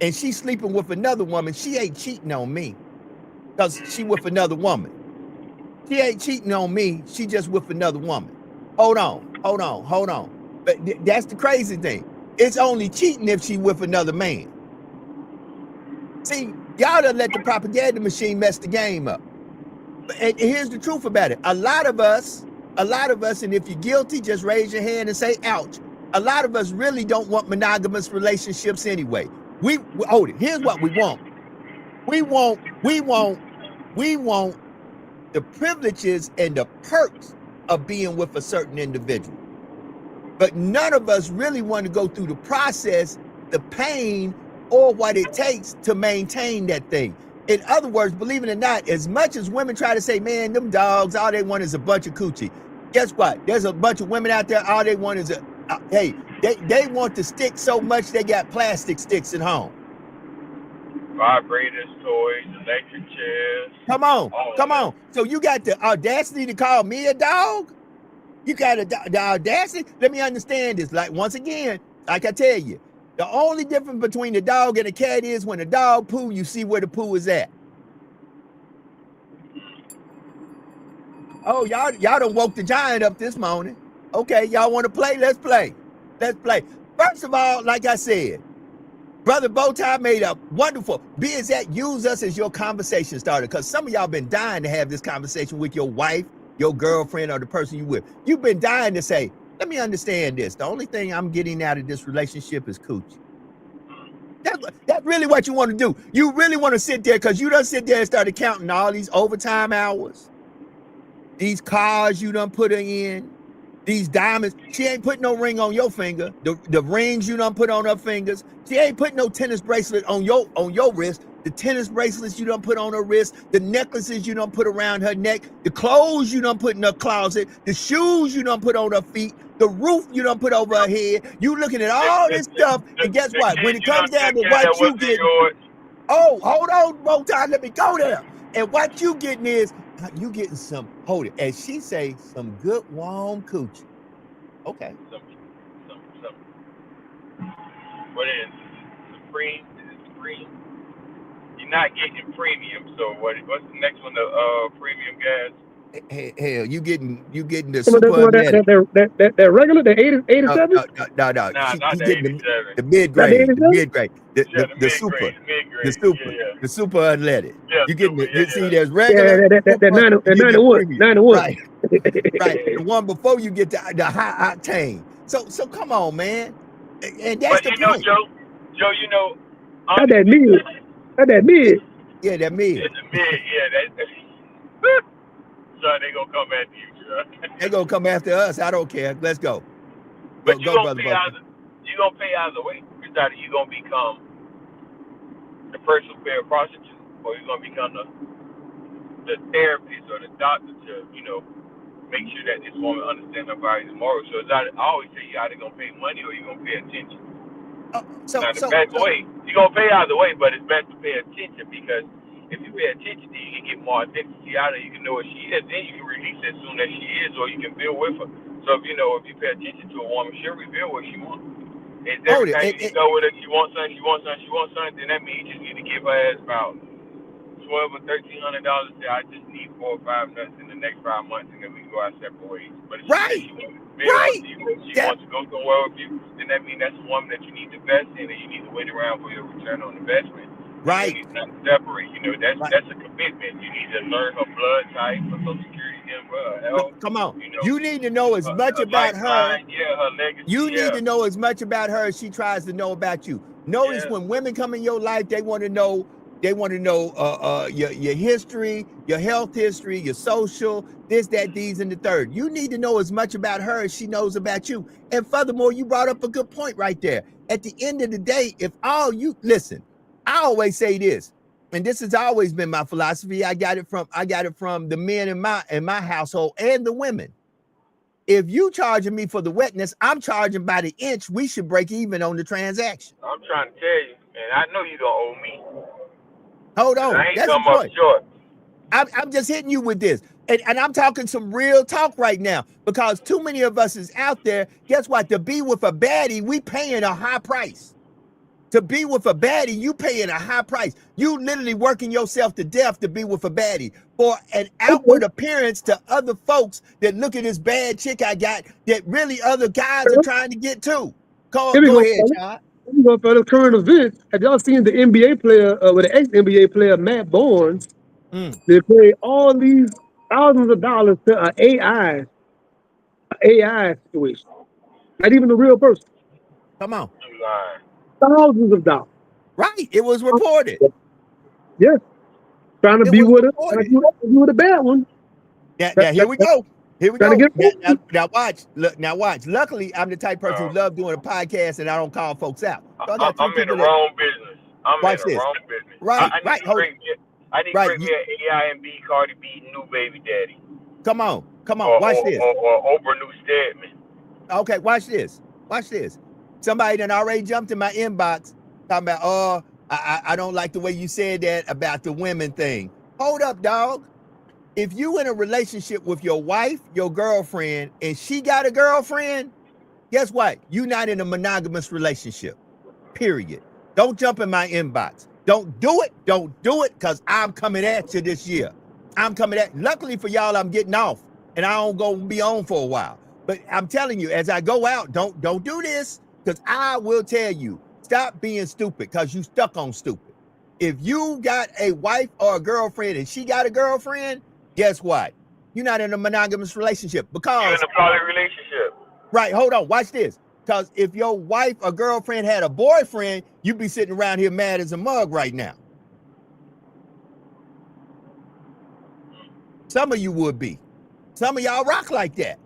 and she's sleeping with another woman, she ain't cheating on me because she with another woman. She ain't cheating on me. She just with another woman. Hold on. But that's the crazy thing. It's only cheating if she with another man. See, y'all done let the propaganda machine mess the game up. And here's the truth about it. A lot of us, and if you're guilty, just raise your hand and say, ouch. A lot of us really don't want monogamous relationships anyway. Here's what we want. We want the privileges and the perks of being with a certain individual. But none of us really want to go through the process, the pain, or what it takes to maintain that thing. In other words, believe it or not, as much as women try to say, man, them dogs, all they want is a bunch of coochie. Guess what? There's a bunch of women out there, all they want is they want the stick so much they got plastic sticks at home. Vibrators, toys, electric chairs. Come on. So you got the audacity to call me a dog? You got the audacity? Let me understand this. Like, once again, like I tell you, the only difference between the dog and the cat is when the dog poo, you see where the poo is at. Oh, y'all done woke the giant up this morning. Okay, y'all want to play? Let's play. First of all, like I said, Brother Bowtie made a wonderful, use us as your conversation starter, because some of y'all been dying to have this conversation with your wife, your girlfriend, or the person you with. You've been dying to say, let me understand this. The only thing I'm getting out of this relationship is coochie. That's really what you want to do. You really want to sit there, because you done sit there and started counting all these overtime hours, these cars you done put her in, these diamonds. She ain't put no ring on your finger. The rings you done put on her fingers. She ain't put no tennis bracelet on your wrist. the tennis bracelets you done put on her wrist, the necklaces you done put around her neck, the clothes you done put in her closet, the shoes you done put on her feet, the roof you done put over her head. You looking at all this stuff, and guess what? When it comes down to what you getting, oh, hold on, Motown, let me go there. And what you getting is, you getting some, hold it, as she say, some good warm coochie. Okay. Some. What is Supreme? Supreme. You're not getting premium, so what's the next one? The premium gas. Hell, you getting the Some of super unleaded. that regular, the 87? No. Nah, not He the getting 87. the mid Not the grade, 87? Yeah, the the mid super, grade, the Yeah. super unleaded. Yeah, You getting super. it? You see, there's Yeah, regular, super, that you get 91. premium, 91. right? Right. The one before you get the high octane. So come on, man, and that's But the you know, point. Joe, you know, Not that honestly, mid. Not that mid. Yeah, that mid. it's the mid. Yeah, that's son, they gonna come after you, bro. They gonna come after us. I don't care. Let's go. But you Go, gonna brother pay Buster. either way. It's either you gonna become the person who pay a prostitute, or you're gonna become the therapist or the doctor to, make sure that this woman understands her body's morals. So it's either, I always say you're either gonna pay money or you're gonna pay attention. Now the best way, you're gonna pay either way, but it's best to pay attention, because if you pay attention, then you can get more authenticity out of her. You can know what she is, then you can release as soon as she is, or you can build with her. So if you pay attention to a woman, she'll reveal what she wants. It's every time you go with her, she wants something, then that means you just need to give her ass about $1,200 or $1,300. Say, I just need 4 or 5 nuts in the next 5 months, and then we can go our separate ways. But if she says she wants to build with you, she wants to go somewhere with you, then that means that's a woman that you need to invest in, and you need to wait around for your return on investment. Right. You need not to separate. That's a commitment. You need to learn her blood type, her social security number, her health. Come on. You need to know as much about her. Her legacy. You need to know as much about her as she tries to know about you. Notice when women come in your life, they want to know your history, your health history, your social, this, that, these, and the third. You need to know as much about her as she knows about you. And furthermore, you brought up a good point right there. At the end of the day, listen, I always say this, and this has always been my philosophy. I got it from the men in my household and the women. If you charging me for the wetness, I'm charging by the inch. We should break even on the transaction. I'm trying to tell you, and I know you don't owe me. Hold on. I ain't That's come the up point. short. I'm just hitting you with this. And I'm talking some real talk right now, because too many of us is out there. Guess what? To be with a baddie, we paying a high price. To be with a baddie, you paying a high price. You literally working yourself to death to be with a baddie for an outward appearance to other folks that look at this bad chick I got that really other guys are trying to get to. Go ahead, Chad. Here we go for the current event. Have y'all seen the NBA player, with the ex-NBA player, Matt Barnes? They pay all these thousands of dollars to an AI situation. Not even a real person. Come on. Thousands of dollars. Right. It was reported. Yes. Trying to be with her. Trying to be with a bad one. Now here we go. Here we go. Now watch. Now watch. Luckily, I'm the type of person who love doing a podcast and I don't call folks out. So I'm in the wrong business. Watch this. Right. I need to bring me an AIMB Cardi B new baby daddy. Come on. Watch this. Or Oprah new Stedman. Okay, watch this. Somebody done already jumped in my inbox talking about, I don't like the way you said that about the women thing. Hold up, dog. If you in a relationship with your wife, your girlfriend, and she got a girlfriend, guess what? You're not in a monogamous relationship, period. Don't jump in my inbox. Don't do it, because I'm coming at you this year. Luckily for y'all, I'm getting off, and I don't go be on for a while. But I'm telling you, as I go out, don't do this, because I will tell you, stop being stupid, because you stuck on stupid. If you got a wife or a girlfriend and she got a girlfriend, guess what? You're not in a monogamous relationship, because you're in a poly relationship. Right, hold on, watch this. Because if your wife or girlfriend had a boyfriend, you'd be sitting around here mad as a mug right now. Some of you would be. Some of y'all rock like that.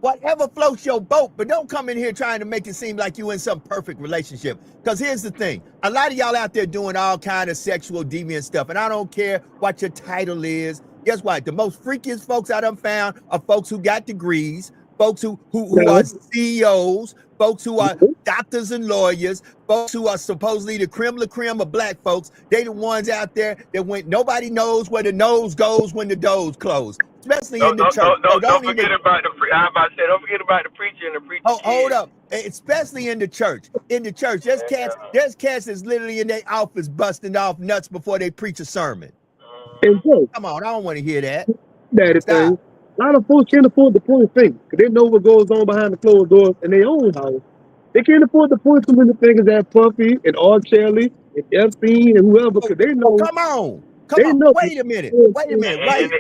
Whatever floats your boat, but don't come in here trying to make it seem like you in some perfect relationship. Because here's the thing. A lot of y'all out there doing all kind of sexual deviant stuff, and I don't care what your title is. Guess what? The most freakiest folks I done found are folks who got degrees, folks who are Now, CEOs, folks who are doctors and lawyers, folks who are supposedly the creme la creme of black folks. They the ones out there that when nobody knows where the nose goes when the doors close, especially in Don't the don't church. don't So don't, don't don't forget even about the I about to say don't forget about the preacher and the preacher hold kids. up. Especially in the church. In the church, there's cats that's literally in their office busting off nuts before they preach a sermon. and so, Come on, I don't want to hear that. that Stop. thing, a lot of folks can't afford to point fingers because they know what goes on behind the closed doors in their own house. They can't afford to point too many fingers at Puffy and R. Kelly and Epstein and whoever Oh, because they oh, know, come on. Come they on. know. Wait a minute. Wait a minute. And Right.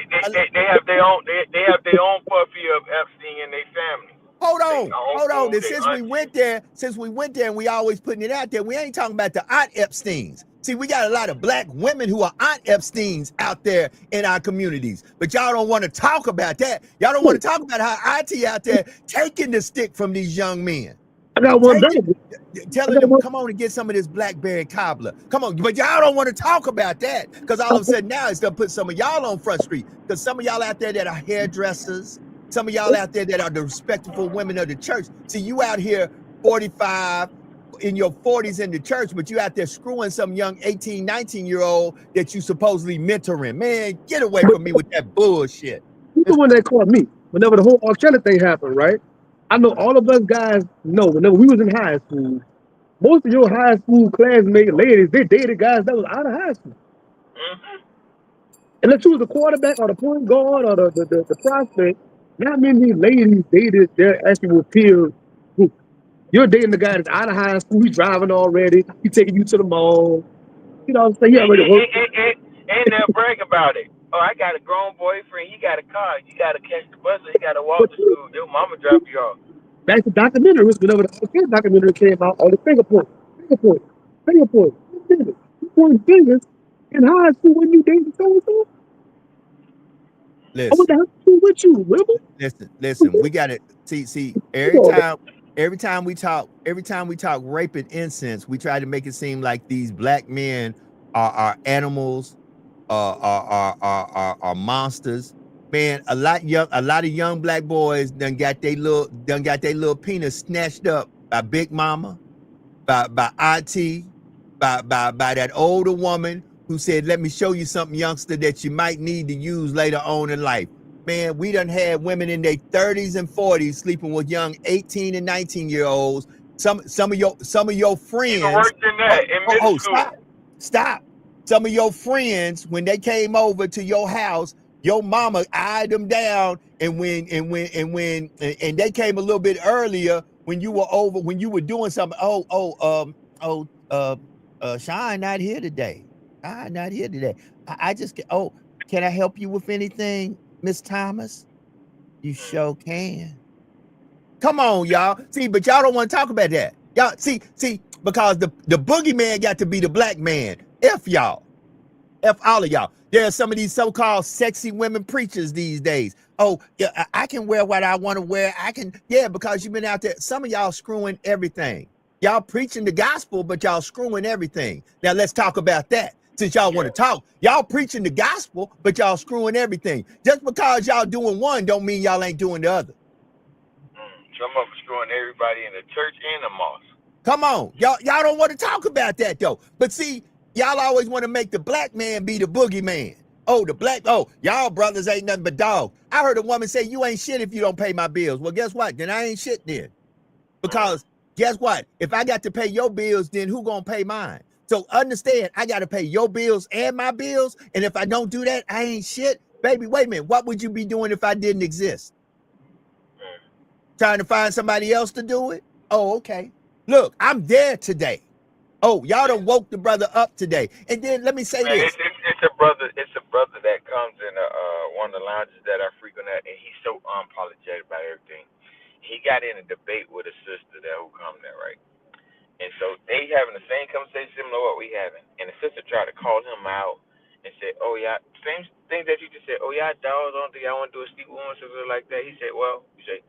they have their own they have their own puppy of Epstein in their family. Hold They on. Hold on. uncle, And they since auntie. we went there and we always putting it out there, we ain't talking about the Aunt Epsteins. See, we got a lot of black women who are Aunt Epsteins out there in our communities, but y'all don't want to talk about that. Y'all don't want to talk about how IT out there taking the stick from these young men. I got one better. I Telling got them, one. come on and get some of this blackberry cobbler. Come on, but y'all don't want to talk about that because all of a sudden now it's gonna put some of y'all on Front Street. Because some of y'all out there that are hairdressers, some of y'all out there that are the respectful women of the church. See, you out here 45 in your 40s in the church, but you out there screwing some young 18, 19-year-old that you supposedly mentoring. Man, get away But from me with that bullshit. he's the one that called me whenever the whole R. Kelly thing happened, right? I know all of us guys know whenever we was in high school, most of your high school classmates, ladies, they dated guys that was out of high school. Mm-hmm. Unless you was the quarterback or the point guard or the prospect, not many ladies dated their actual peers. You're dating the guy that's out of high school, he's driving already, he's taking you to the mall. You know what I'm saying? He already worked. And they'll brag about it. Oh, I got a grown boyfriend. He got a car. You got to catch the bus or you got to walk But to school. Your mama drop you off. back to documentaries, whenever the kid documentary came out, all the finger point, finger point, finger, you point fingers in high school when you dating so and so. I went to Listen. high school with you, remember? Listen, we got to see every time we talk rape and incense, we try to make it seem like these black men are animals, are monsters. Man, a lot of young black boys done got their little penis snatched up by Big Mama, by IT, by that older woman who said, let me show you something, youngster, that you might need to use later on in life. Man, we done had women in their 30s and 40s sleeping with young 18 and 19-year-olds. Some of your Even friends. worse than that, in middle Stop. school. Stop. Some of your friends, when they came over to your house, your mama eyed them down, and when they came a little bit earlier when you were over, when you were doing something. Shine not here today. Shine not here today. I just can I help you with anything, Miss Thomas? You sure can. Come on, y'all. See, but y'all don't want to talk about that. Y'all see, because the boogeyman got to be the black man. F y'all. F all of y'all. There are some of these so-called sexy women preachers these days. Oh, yeah, I can wear what I want to wear. I can, yeah, because you've been out there. Some of y'all screwing everything. Y'all preaching the gospel, but y'all screwing everything. Now let's talk about that. Since y'all want to talk, y'all preaching the gospel, but y'all screwing everything. Just because y'all doing one, don't mean y'all ain't doing the other. Some of them screwing everybody in the church and the mosque. Come on. Y'all don't want to talk about that though. But see, y'all always want to make the black man be the boogeyman. Y'all brothers ain't nothing but dogs. I heard a woman say, you ain't shit if you don't pay my bills. Well, guess what? Then I ain't shit then. Because guess what? If I got to pay your bills, then who gonna pay mine? So understand, I got to pay your bills and my bills. And if I don't do that, I ain't shit. Baby, wait a minute. What would you be doing if I didn't exist? Trying to find somebody else to do it? Oh, okay. Look, I'm there today. Oh, y'all done woke the brother up today. And then let me say Man, this. it's a brother. It's a brother that comes in one of the lounges that I frequent at, and he's so unapologetic about everything. He got in a debate with a sister that who come there, right? And so they having the same conversation similar to what we having. And the sister tried to call him out and said, "Oh yeah, same thing that you just said. Oh yeah, dogs. I don't think I want to do a sleep with one something like that." He said, "Well, you say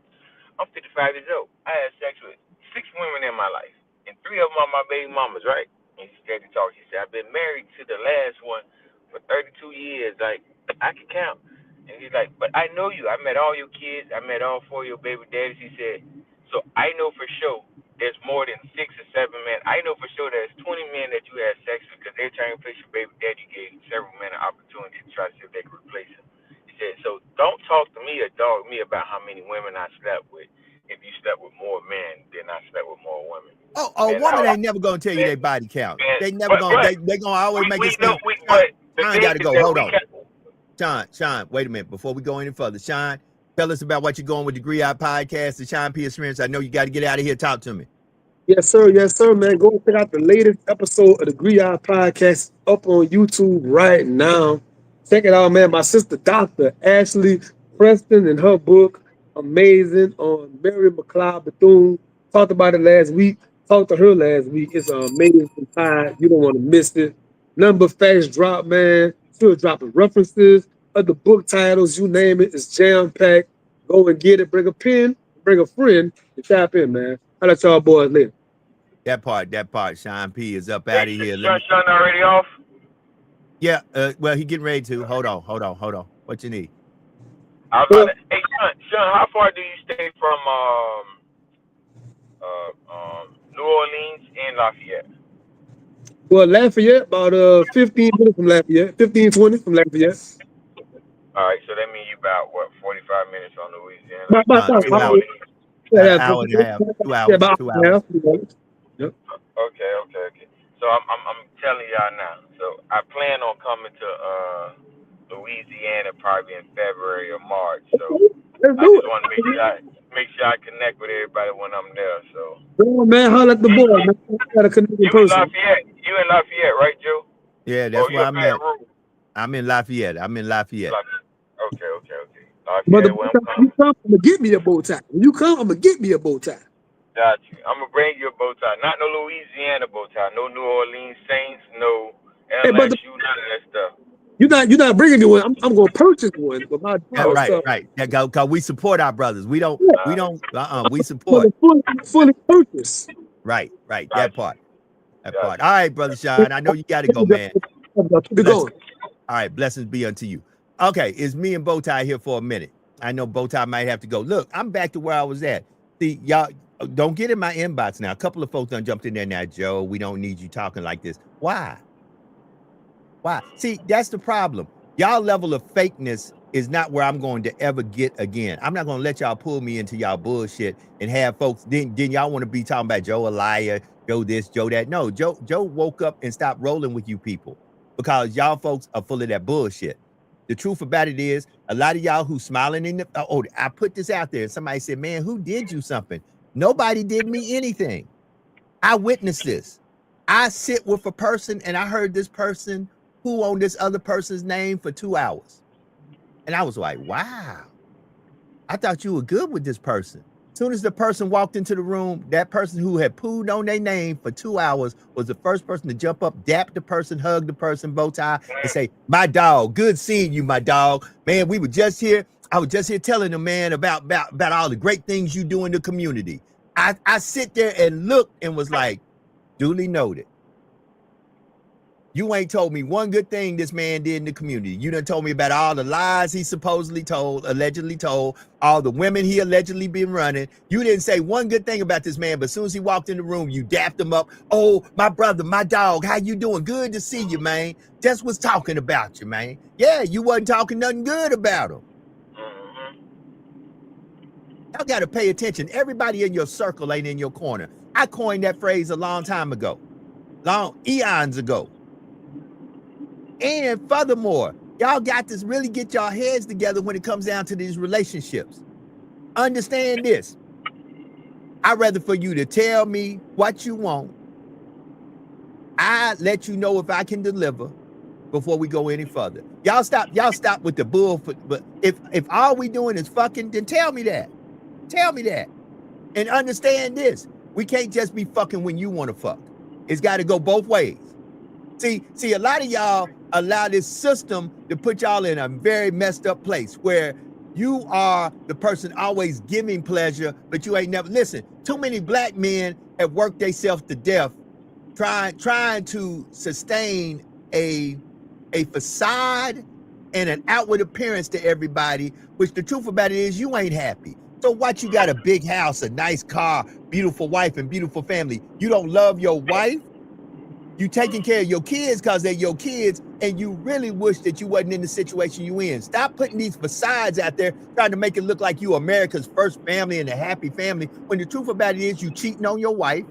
I'm 55 years old. I had sex with 6 women in my life, and 3 of them are my baby mamas, right? And she started to talk. She said, I've been married to the last one for 32 years. Like, I can count. And he's like, but I know you. I met all your kids. I met all 4 of your baby daddies. He said, so I know for sure there's more than 6 or 7 men. I know for sure there's 20 men that you had sex with because they're trying to replace your baby daddy. You gave several men an opportunity to try to see if they could replace him. He said, so don't talk to me or dog me about how many women I slept with if you slept with more men than I slept with more women. Oh, a woman ain't never gonna tell you their body count. They never gonna. They gonna always make it seem. But the Sean thing got to is go. that Hold we on, Sean. Wait a minute before we go any further. Sean, tell us about what you're going with Degree Out Podcast, the Sean P Experience. I know you got to get out of here. Talk to me. Yes, sir, man. Go check out the latest episode of the Degree Out Podcast up on YouTube right now. Check it out, man. My sister, Dr. Ashley Preston, and her book, Amazing, on Mary McLeod Bethune. Talked about it last week. Talked to her last week. It's an amazing time. You don't want to miss it. Number facts drop, man. Still dropping references, other book titles, you name it. It's jam-packed. Go and get it. Bring a pen, bring a friend, and tap in, man. I'll let y'all boys later. That part. Sean P is up out of here. Sean already off? Yeah, well, he getting ready to. Hold on. What you need? I was about to, hey, Sean, how far do you stay from New Orleans and Lafayette? Well, Lafayette, about 15 minutes from Lafayette. 15, 20 from Lafayette. All right, so that means you about, 45 minutes on Louisiana? About 2 hours. About an hour and a half. 2 hours. Yeah, about 2 hours. Yep. Okay. So I'm telling y'all now. So I plan on coming to Louisiana probably in February or March. So I just want to make sure I connect with everybody when I'm there. So. Oh, man, holler at the boy, man. Got a connected person. You in Lafayette, right, Joe? Yeah, that's where I'm at. I'm in Lafayette. Okay. Lafayette, But where when you come, I'm gonna get me a bow tie. When you come, I'm gonna get me a bow tie. Got you. I'm gonna bring you a bow tie. Not no Louisiana bow tie. No New Orleans Saints. No LSU. None of that stuff. You're not bringing me one. I'm gonna purchase one with my right. Yeah, cause we support our brothers. We support. Fully purchase. Right. That part. All right, brother Sean. I know you got to go, man. Keep it going. All right, blessings be unto you. Okay, it's me and Bowtie here for a minute. I know Bowtie might have to go. Look, I'm back to where I was at. See, y'all don't get in my inbox now. A couple of folks done jumped in there now. Joe, we don't need you talking like this. Why? See, that's the problem. Y'all level of fakeness is not where I'm going to ever get again. I'm not going to let y'all pull me into y'all bullshit and have folks. Then y'all want to be talking about Joe a liar, Joe this, Joe that. No, Joe woke up and stopped rolling with you people because y'all folks are full of that bullshit. The truth about it is, a lot of y'all who smiling in the, I put this out there. Somebody said, man, who did you something? Nobody did me anything. I witnessed this. I sit with a person and I heard this person who on this other person's name for 2 hours. And I was like, wow, I thought you were good with this person. As soon as the person walked into the room, that person who had pooed on their name for 2 hours was the first person to jump up, dap the person, hug the person, bow tie, and say, my dog, good seeing you, my dog. Man, we were just here. I was just here telling the man about all the great things you do in the community. I sit there and look and was like, duly noted. You ain't told me one good thing this man did in the community. You done told me about all the lies he allegedly told, all the women he allegedly been running. You didn't say one good thing about this man, but as soon as he walked in the room, you dapped him up. Oh, my brother, my dog, how you doing? Good to see you, man. Just was talking about you, man. Yeah, you wasn't talking nothing good about him. Y'all got to pay attention. Everybody in your circle ain't in your corner. I coined that phrase a long time ago, eons ago. And furthermore, y'all got to really get y'all heads together when it comes down to these relationships. Understand this. I'd rather for you to tell me what you want. I let you know if I can deliver before we go any further. Y'all stop with the bull. But if all we doing is fucking, then tell me that. Tell me that. And understand this. We can't just be fucking when you want to fuck. It's got to go both ways. See, a lot of y'all allow this system to put y'all in a very messed up place where You are the person always giving pleasure, but you ain't never listen. Too many black men have worked themselves to death trying to sustain a facade and an outward appearance to everybody, which the truth about it is you ain't happy. So what, you got a big house, a nice car, beautiful wife, and beautiful family. You don't love your wife. You taking care of your kids because they're your kids, and you really wish that you wasn't in the situation you in. Stop putting these facades out there trying to make it look like you America's first family and a happy family, when the truth about it is you cheating on your wife.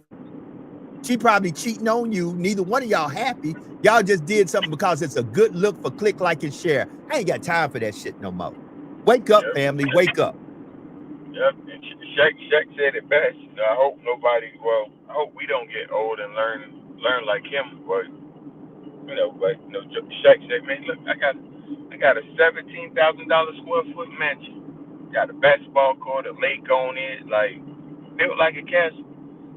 She probably cheating on you. Neither one of y'all happy. Y'all just did something because it's a good look for click, like, and share. I ain't got time for that shit no more. Wake up, family. Wake up. Yep. And Shaq said it best. I hope I hope we don't get old and learn like him. But Shaq said, man, look, I got a $17,000 square foot mansion. Got a basketball court, a lake on it, like built like a castle.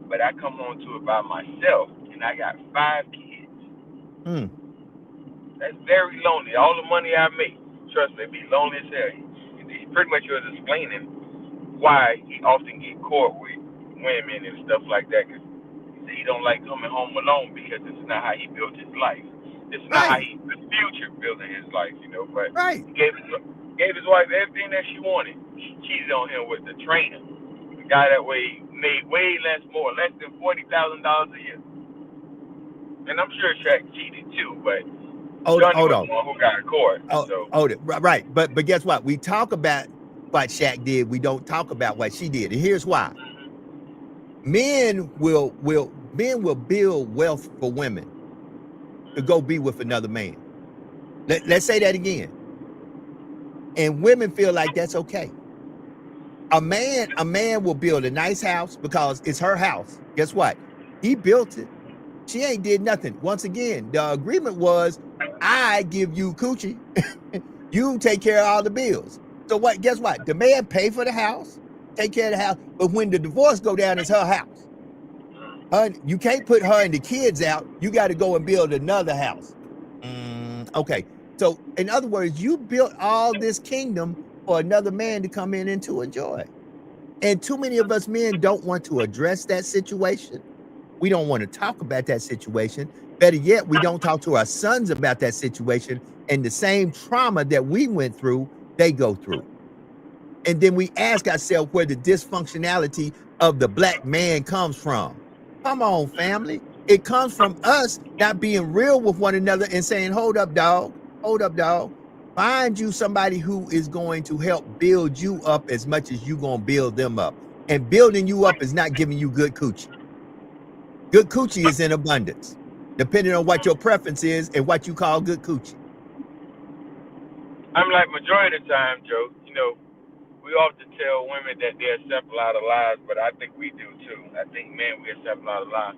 But I come home to it by myself, and I got 5 kids. That's very lonely. All the money I make, trust me, be lonely as hell. He pretty much was explaining why he often get caught with women and stuff like that. Cause he don't like coming home alone because this is not how he built his life. This is not how he the future building his life, But he gave his wife everything that she wanted. She cheated on him with the trainer, the guy that made way less than $40,000 a year. And I'm sure Shaq cheated too, but Johnny was the one who got caught. Right. But guess what? We talk about what Shaq did. We don't talk about what she did. And here's why. Men will build wealth for women to go be with another man. Let's say that again. And women feel like that's okay. A man will build a nice house because it's her house. Guess what? He built it. She ain't did nothing. Once again, the agreement was, I give you coochie. You take care of all the bills. So what? Guess what? The man pay for the house, take care of the house. But when the divorce go down, it's her house. You can't put her and the kids out. You got to go and build another house. Okay. So in other words, you built all this kingdom for another man to come in and to enjoy. And too many of us men don't want to address that situation. We don't want to talk about that situation. Better yet, we don't talk to our sons about that situation and the same trauma that we went through, they go through. And then we ask ourselves where the dysfunctionality of the black man comes from. Come on, family. It comes from us not being real with one another and saying, hold up, dog. Hold up, dog. Find you somebody who is going to help build you up as much as you're going to build them up. And building you up is not giving you good coochie. Good coochie is in abundance, depending on what your preference is and what you call good coochie. I'm like, majority of the time, Joe, we often tell women that they accept a lot of lies, but I think we do too. I think men, we accept a lot of lies.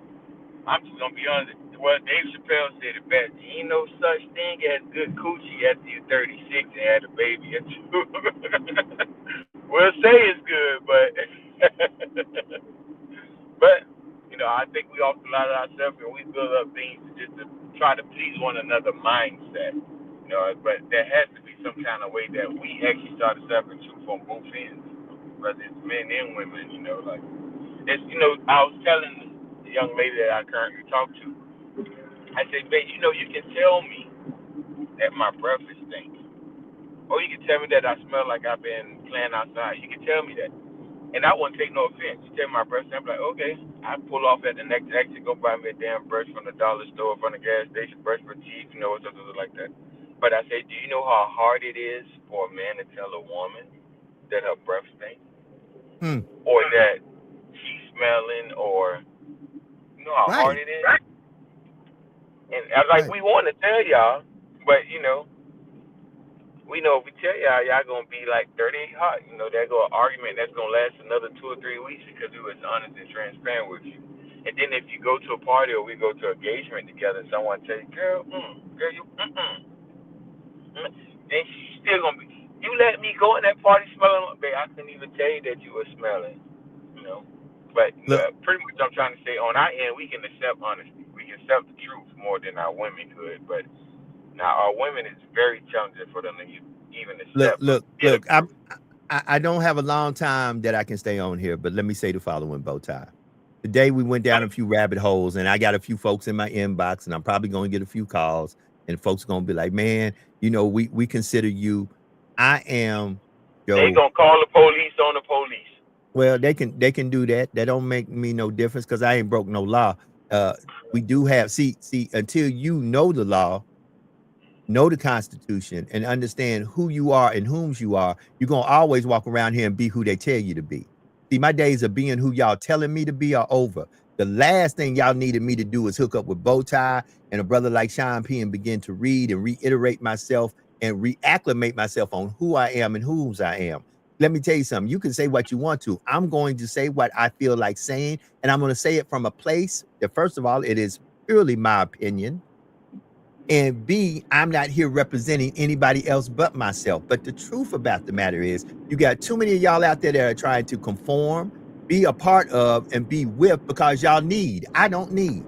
I'm just going to be honest. Well, Dave Chappelle said it best. Ain't no such thing as good coochie after you're 36 and had a baby or two. We'll say it's good, but I think we often lie to ourselves and we build up things just to try to please one another mindset. But there has to be some kind of way that we actually start to separate truth on both ends, whether it's men and women. It's I was telling the young lady that I currently talk to, I said, babe, you can tell me that my breath is stinks, or you can tell me that I smell like I've been playing outside. You can tell me that. And I wouldn't take no offense. You tell me my breath, I'm like, okay. I pull off at the next exit, go buy me a damn brush from the dollar store, from the gas station, brush for teeth, something like that. But I say, do you know how hard it is for a man to tell a woman that her breath stinks? Or that she's smelling, or how hard it is? And I was like, we want to tell y'all, but we know if we tell y'all gonna be like 38 hot. There go an argument that's gonna last another 2 or 3 weeks because we was honest and transparent with you. And then if you go to a party or we go to an engagement together, and someone tell you, girl, you, then she's still gonna be. You let me go in that party smelling, babe. I couldn't even tell you that you were smelling. But pretty much I'm trying to say on our end, we can accept honesty. We can accept the truth more than our women could, but. Now, our women is very challenging for them to even accept. Look. I don't have a long time that I can stay on here, but let me say the following, Bowtie. Today we went down a few rabbit holes, and I got a few folks in my inbox, and I'm probably going to get a few calls, and folks are going to be like, man, we consider you. I am They Joe. gonna call the police on the police. Well, they can do that. That don't make me no difference because I ain't broke no law. We do have see until you know the law, know the Constitution, and understand who you are and whom's you are, you're gonna always walk around here and be who they tell you to be. See, my days of being who y'all telling me to be are over. The last thing y'all needed me to do is hook up with Bowtie and a brother like Sean P and begin to read and reiterate myself and reacclimate myself on who I am and whose I am. Let me tell you something. You can say what you want to. I'm going to say what I feel like saying, and I'm going to say it from a place that, first of all, it is purely my opinion. And B, I'm not here representing anybody else but myself. But the truth about the matter is, you got too many of y'all out there that are trying to conform, be a part of, and be with because y'all need. I don't need.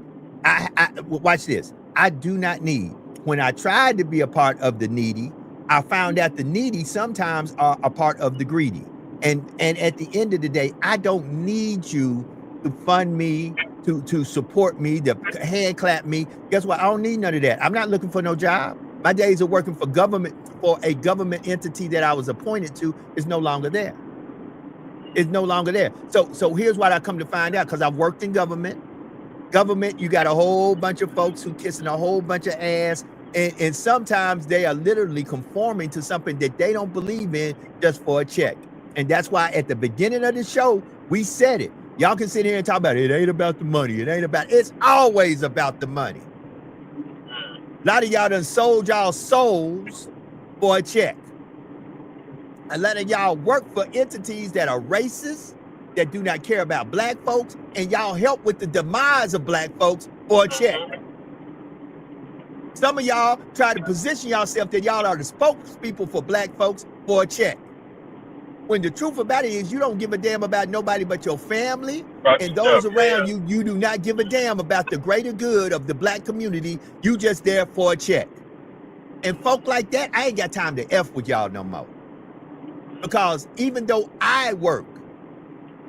Watch this. I do not need. When I tried to be a part of the needy, I found out the needy sometimes are a part of the greedy. And at the end of the day, I don't need you to fund me, to support me, to hand clap me. Guess what? I don't need none of that. I'm not looking for no job. My days of working for a government entity that I was appointed to is no longer there. It's no longer there. So here's what I come to find out, because I've worked in government. Government, you got a whole bunch of folks who kissing a whole bunch of ass, and sometimes they are literally conforming to something that they don't believe in just for a check. And that's why at the beginning of the show, we said it. Y'all can sit here and talk about it. It ain't about the money. It's always about the money. A lot of y'all done sold y'all souls for a check. A lot of y'all work for entities that are racist, that do not care about black folks, and y'all help with the demise of black folks for a check. Some of y'all try to position yourself that y'all are the spokespeople for black folks for a check. When the truth about it is, you don't give a damn about nobody but your family and those around you. You do not give a damn about the greater good of the black community. You just there for a check. And folk like that, I ain't got time to F with y'all no more. Because even though I work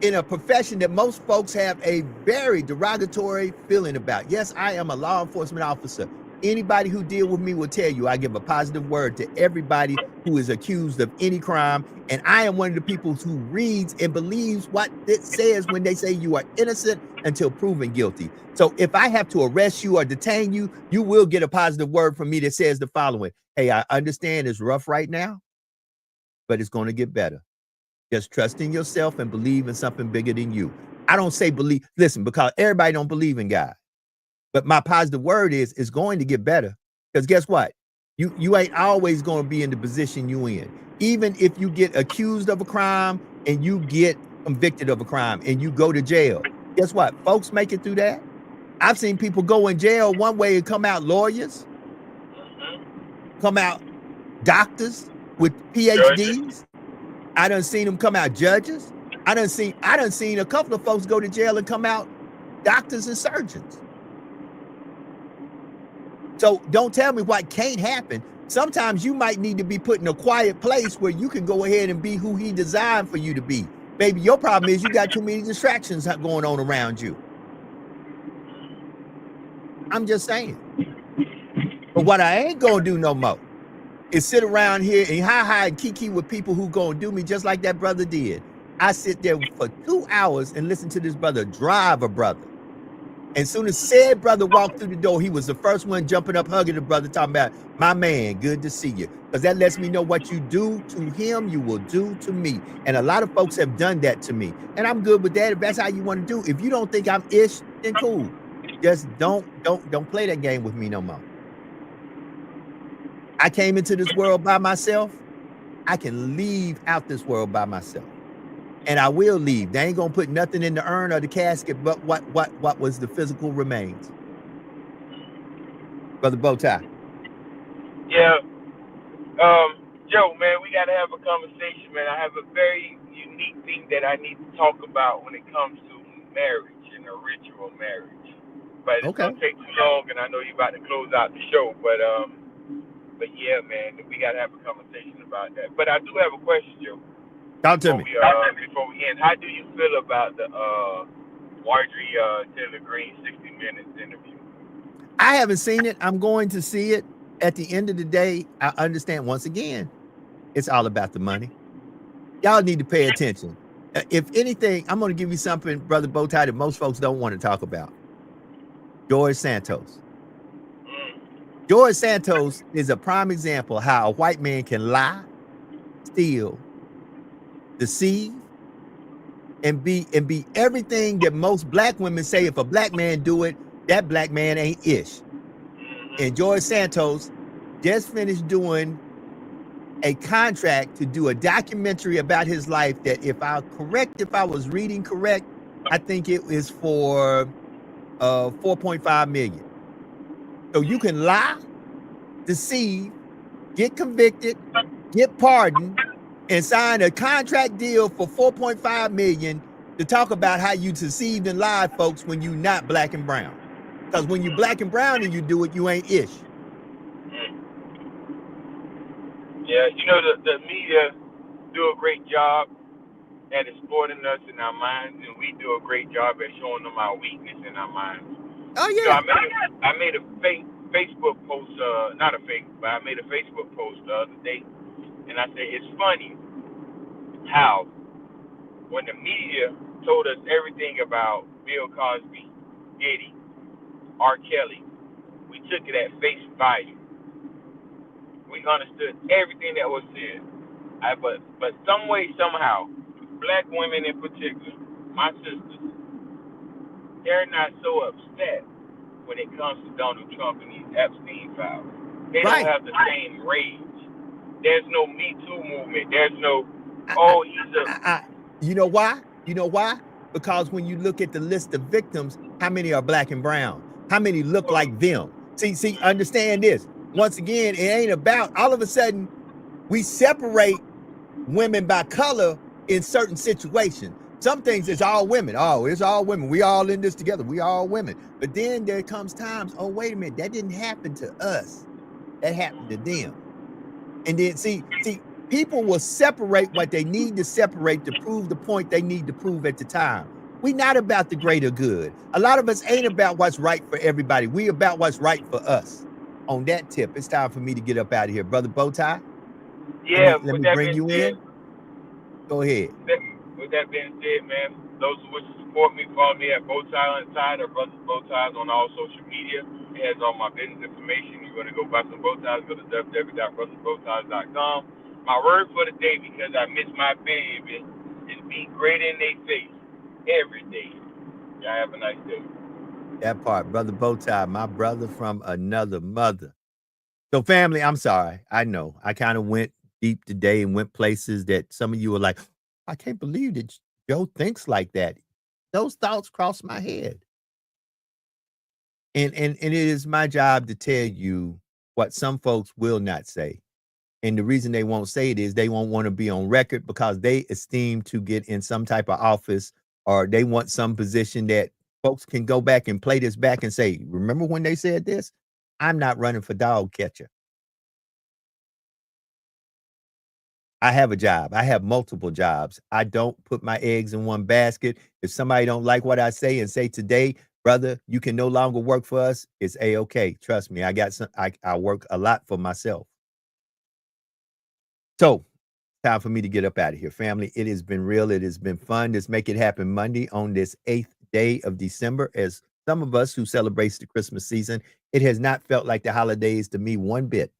in a profession that most folks have a very derogatory feeling about. Yes, I am a law enforcement officer. Anybody who deal with me will tell you I give a positive word to everybody who is accused of any crime. And I am one of the people who reads and believes what it says when they say you are innocent until proven guilty. So if I have to arrest you or detain you, you will get a positive word from me that says the following. Hey, I understand it's rough right now, but it's going to get better. Just trust in yourself and believe in something bigger than you. I don't say believe, listen, because everybody don't believe in God. But my positive word is it's going to get better. Because guess what? You ain't always going to be in the position you in. Even if you get accused of a crime and you get convicted of a crime and you go to jail, guess what? Folks make it through that. I've seen people go in jail one way and come out lawyers, come out doctors with PhDs. I done seen them come out judges. I done seen a couple of folks go to jail and come out doctors and surgeons. So don't tell me what can't happen. Sometimes you might need to be put in a quiet place where you can go ahead and be who he designed for you to be. Baby, your problem is you got too many distractions going on around you. I'm just saying. But what I ain't gonna do no more is sit around here and hi and kiki with people who gonna do me just like that brother did. I sit there for 2 hours and listen to this brother drive a brother. And soon as said brother walked through the door, he was the first one jumping up, hugging the brother, talking about, my man, good to see you. Because that lets me know what you do to him, you will do to me. And a lot of folks have done that to me. And I'm good with that. If that's how you want to do. If you don't think I'm ish, then cool. Just don't play that game with me no more. I came into this world by myself. I can leave out this world by myself. And I will leave. They ain't gonna put nothing in the urn or the casket but what was the physical remains. Brother Bowtie. Yeah. Joe, man, we gotta have a conversation, man. I have a very unique thing that I need to talk about when it comes to marriage and a ritual marriage. But it's gonna take too long, and I know you're about to close out the show. But yeah, man, we gotta have a conversation about that. But I do have a question, Joe. Talk to me. Before we end, how do you feel about the Marjorie Taylor Greene 60 Minutes interview? I haven't seen it. I'm going to see it. At the end of the day, I understand once again, it's all about the money. Y'all need to pay attention. If anything, I'm going to give you something, Brother Bowtie, that most folks don't want to talk about. George Santos. George Santos is a prime example how a white man can lie, steal, deceive, and be everything that most black women say. If a black man do it, that black man ain't ish. And George Santos just finished doing a contract to do a documentary about his life that, if I was reading correct, I think it is for 4.5 million. So you can lie, deceive, get convicted, get pardoned, and sign a contract deal for 4.5 million to talk about how you deceived and lied, folks, when you not black and brown. Because when you black and brown and you do it, you ain't ish. Yeah, you know, the media do a great job at exploiting us in our minds, and we do a great job at showing them our weakness in our minds. Oh So yeah. I made a Facebook post, not a fake, but I made a Facebook post the other day, and I said it's funny how when the media told us everything about Bill Cosby, Diddy, R. Kelly, we took it at face value. We understood everything that was said. But some way, somehow, black women in particular, my sisters, they're not so upset when it comes to Donald Trump and these Epstein files. They don't have the same rage. There's no Me Too movement. There's no, you know why? You know why? Because when you look at the list of victims, how many are black and brown? How many look like them? See, understand this. Once again, it ain't about all of a sudden we separate women by color in certain situations. Some things it's all women. Oh, it's all women. We all in this together. We all women. But then there comes times, oh, wait a minute, that didn't happen to us. That happened to them. And then see, people will separate what they need to separate to prove the point they need to prove at the time. We not about the greater good. A lot of us ain't about what's right for everybody. We about what's right for us. On that tip, it's time for me to get up out of here. Brother Bowtie, yeah, let me bring you in. Go ahead. With that being said, man, those who wish to support me, follow me at Bowtie Inside or Brothers Bowties on all social media. It has all my business information. You're going to go buy some bow ties, go to www.brothersbowties.com. My word for the day, because I miss my baby, is be great in their face every day. Y'all have a nice day. That part, Brother Bowtie, my brother from another mother. So, family, I'm sorry. I know I kind of went deep today and went places that some of you were like, I can't believe that Joe thinks like that. Those thoughts crossed my head. And it is my job to tell you what some folks will not say. And the reason they won't say it is they won't want to be on record because they esteem to get in some type of office, or they want some position that folks can go back and play this back and say, remember when they said this? I'm not running for dog catcher. I have a job. I have multiple jobs. I don't put my eggs in one basket. If somebody don't like what I say and say today, brother, you can no longer work for us, it's A-okay. Trust me, I work a lot for myself. So, time for me to get up out of here, family. It has been real. It has been fun. Let's make it happen Monday on this 8th day of December. As some of us who celebrates the Christmas season, it has not felt like the holidays to me one bit.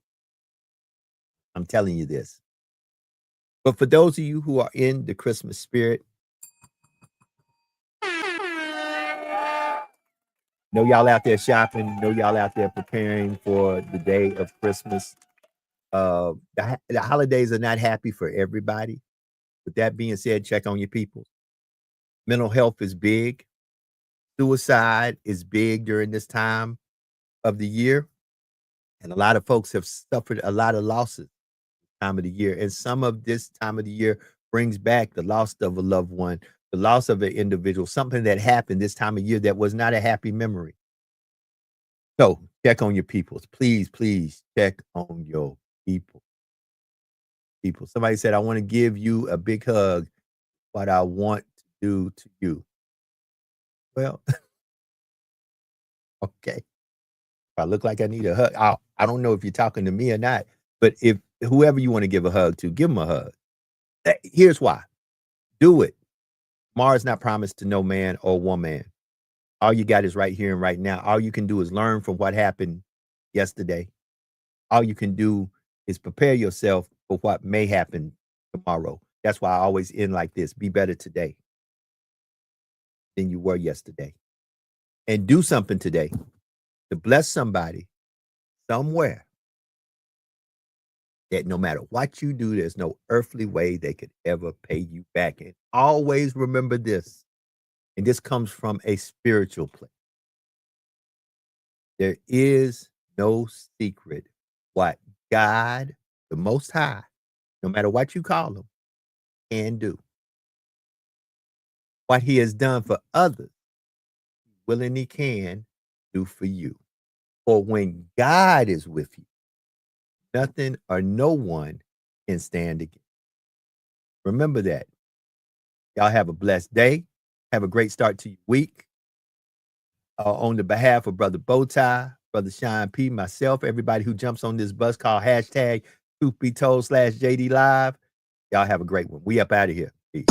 I'm telling you this. But for those of you who are in the Christmas spirit, know y'all out there shopping, know y'all out there preparing for the day of Christmas. The holidays are not happy for everybody. With that being said, check on your people. Mental health is big. Suicide is big during this time of the year. And a lot of folks have suffered a lot of losses this time of the year. And some of this time of the year brings back the loss of a loved one, the loss of an individual, something that happened this time of year that was not a happy memory. So check on your peoples. Please, please check on your people. people. Somebody said, I want to give you a big hug, what I want to do to you. Well, okay. If I look like I need a hug, I don't know if you're talking to me or not, but if whoever you want to give a hug to, give them a hug. Here's why. Do it. Tomorrow's not promised to no man or woman. All you got is right here and right now. All you can do is learn from what happened yesterday. All you can do is prepare yourself for what may happen tomorrow. That's why I always end like this. Be better today than you were yesterday. And do something today to bless somebody somewhere that no matter what you do, there's no earthly way they could ever pay you back. And always remember this, and this comes from a spiritual place. There is no secret what God, the Most High, no matter what you call him, can do. What he has done for others, he willingly can do for you. For when God is with you, nothing or no one can stand against. Remember that. Y'all have a blessed day. Have a great start to your week. On the behalf of Brother Bowtie, Brother Sean P., myself, everybody who jumps on this bus called hashtag Truth Be Told /JD Live, y'all have a great one. We up out of here. Peace.